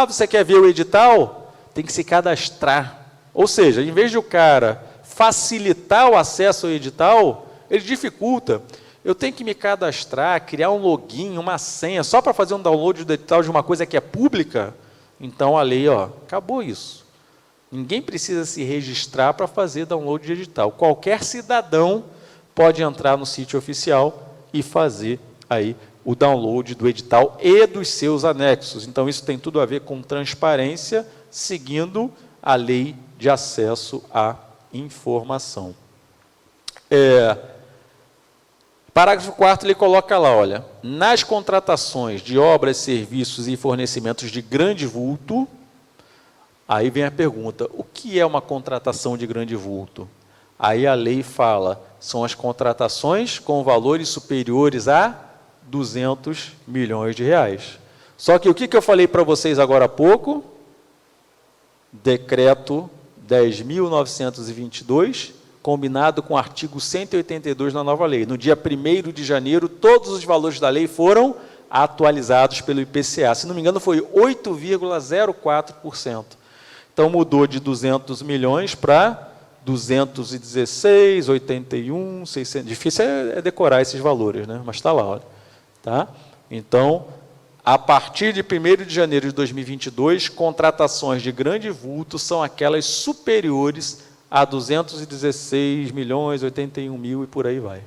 você quer ver o edital? Tem que se cadastrar. Ou seja, em vez de o cara facilitar o acesso ao edital, ele dificulta. Eu tenho que me cadastrar, criar um login, uma senha, só para fazer um download do edital de uma coisa que é pública? Então, a lei, acabou isso. Ninguém precisa se registrar para fazer download de edital. Qualquer cidadão pode entrar no sítio oficial e fazer aí o download do edital e dos seus anexos. Então, isso tem tudo a ver com transparência, seguindo a lei de acesso à informação. Parágrafo 4º, ele coloca lá, olha, nas contratações de obras, serviços e fornecimentos de grande vulto, aí vem a pergunta, o que é uma contratação de grande vulto? Aí a lei fala, são as contratações com valores superiores a 200 milhões de reais. Só que o que eu falei para vocês agora há pouco? Decreto 10.922, combinado com o artigo 182 da nova lei. No dia 1º de janeiro, todos os valores da lei foram atualizados pelo IPCA. Se não me engano, foi 8,04%. Então, mudou de 200 milhões para 216, 81, 600. Difícil é decorar esses valores, né? Mas está lá, olha. Tá? Então, a partir de 1º de janeiro de 2022, contratações de grande vulto são aquelas superiores a 216 milhões, 81 mil e por aí vai.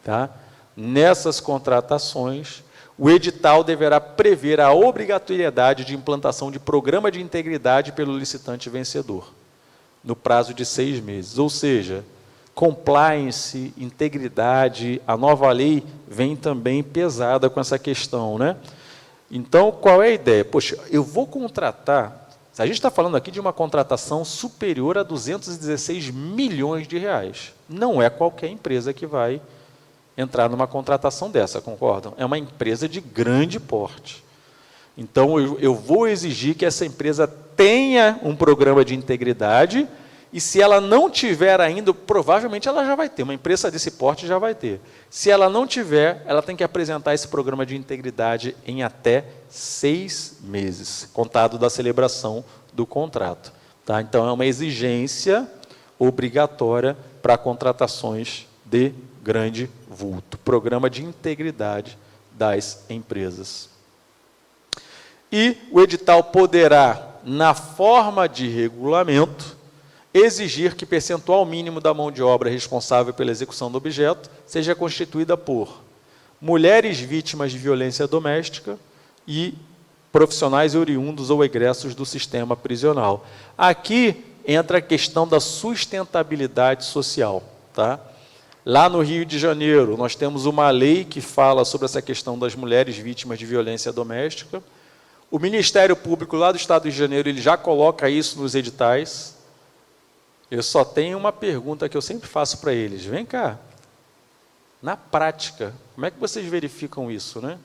Tá? Nessas contratações, o edital deverá prever a obrigatoriedade de implantação de programa de integridade pelo licitante vencedor, no prazo de 6 meses. Ou seja, compliance, integridade, a nova lei vem também pesada com essa questão, né? Então, qual é a ideia? Poxa, eu vou contratar, a gente está falando aqui de uma contratação superior a 216 milhões de reais. Não é qualquer empresa que vai entrar numa contratação dessa, concordam? É uma empresa de grande porte. Então, eu vou exigir que essa empresa tenha um programa de integridade e, se ela não tiver ainda, provavelmente ela já vai ter, uma empresa desse porte já vai ter. Se ela não tiver, ela tem que apresentar esse programa de integridade em até 6 meses, contado da celebração do contrato. Tá? Então, é uma exigência obrigatória para contratações de grande vulto, programa de integridade das empresas. E o edital poderá, na forma de regulamento, exigir que percentual mínimo da mão de obra responsável pela execução do objeto seja constituída por mulheres vítimas de violência doméstica e profissionais oriundos ou egressos do sistema prisional. Aqui entra a questão da sustentabilidade social, tá? Lá no Rio de Janeiro, nós temos uma lei que fala sobre essa questão das mulheres vítimas de violência doméstica. O Ministério Público lá do Estado do Rio de Janeiro, ele já coloca isso nos editais. Eu só tenho uma pergunta que eu sempre faço para eles. Vem cá, na prática, como é que vocês verificam isso, né?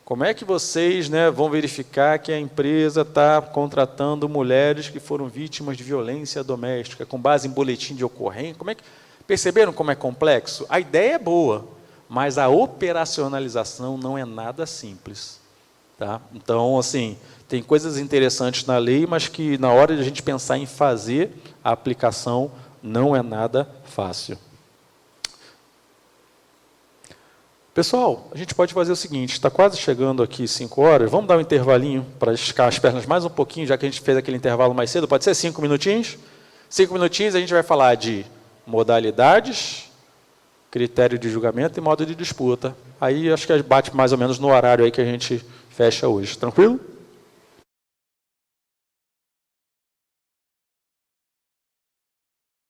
Como é que vocês, né, vão verificar que a empresa está contratando mulheres que foram vítimas de violência doméstica, com base em boletim de ocorrência? Como é que... Perceberam como é complexo? A ideia é boa, mas a operacionalização não é nada simples. Tá? Então, assim, tem coisas interessantes na lei, mas que na hora de a gente pensar em fazer a aplicação não é nada fácil. Pessoal, a gente pode fazer o seguinte, está quase chegando aqui 5 horas, vamos dar um intervalinho para esticar as pernas mais um pouquinho, já que a gente fez aquele intervalo mais cedo, pode ser 5 minutinhos? 5 minutinhos a gente vai falar de modalidades, critério de julgamento e modo de disputa. Aí acho que bate mais ou menos no horário aí que a gente fecha hoje. Tranquilo?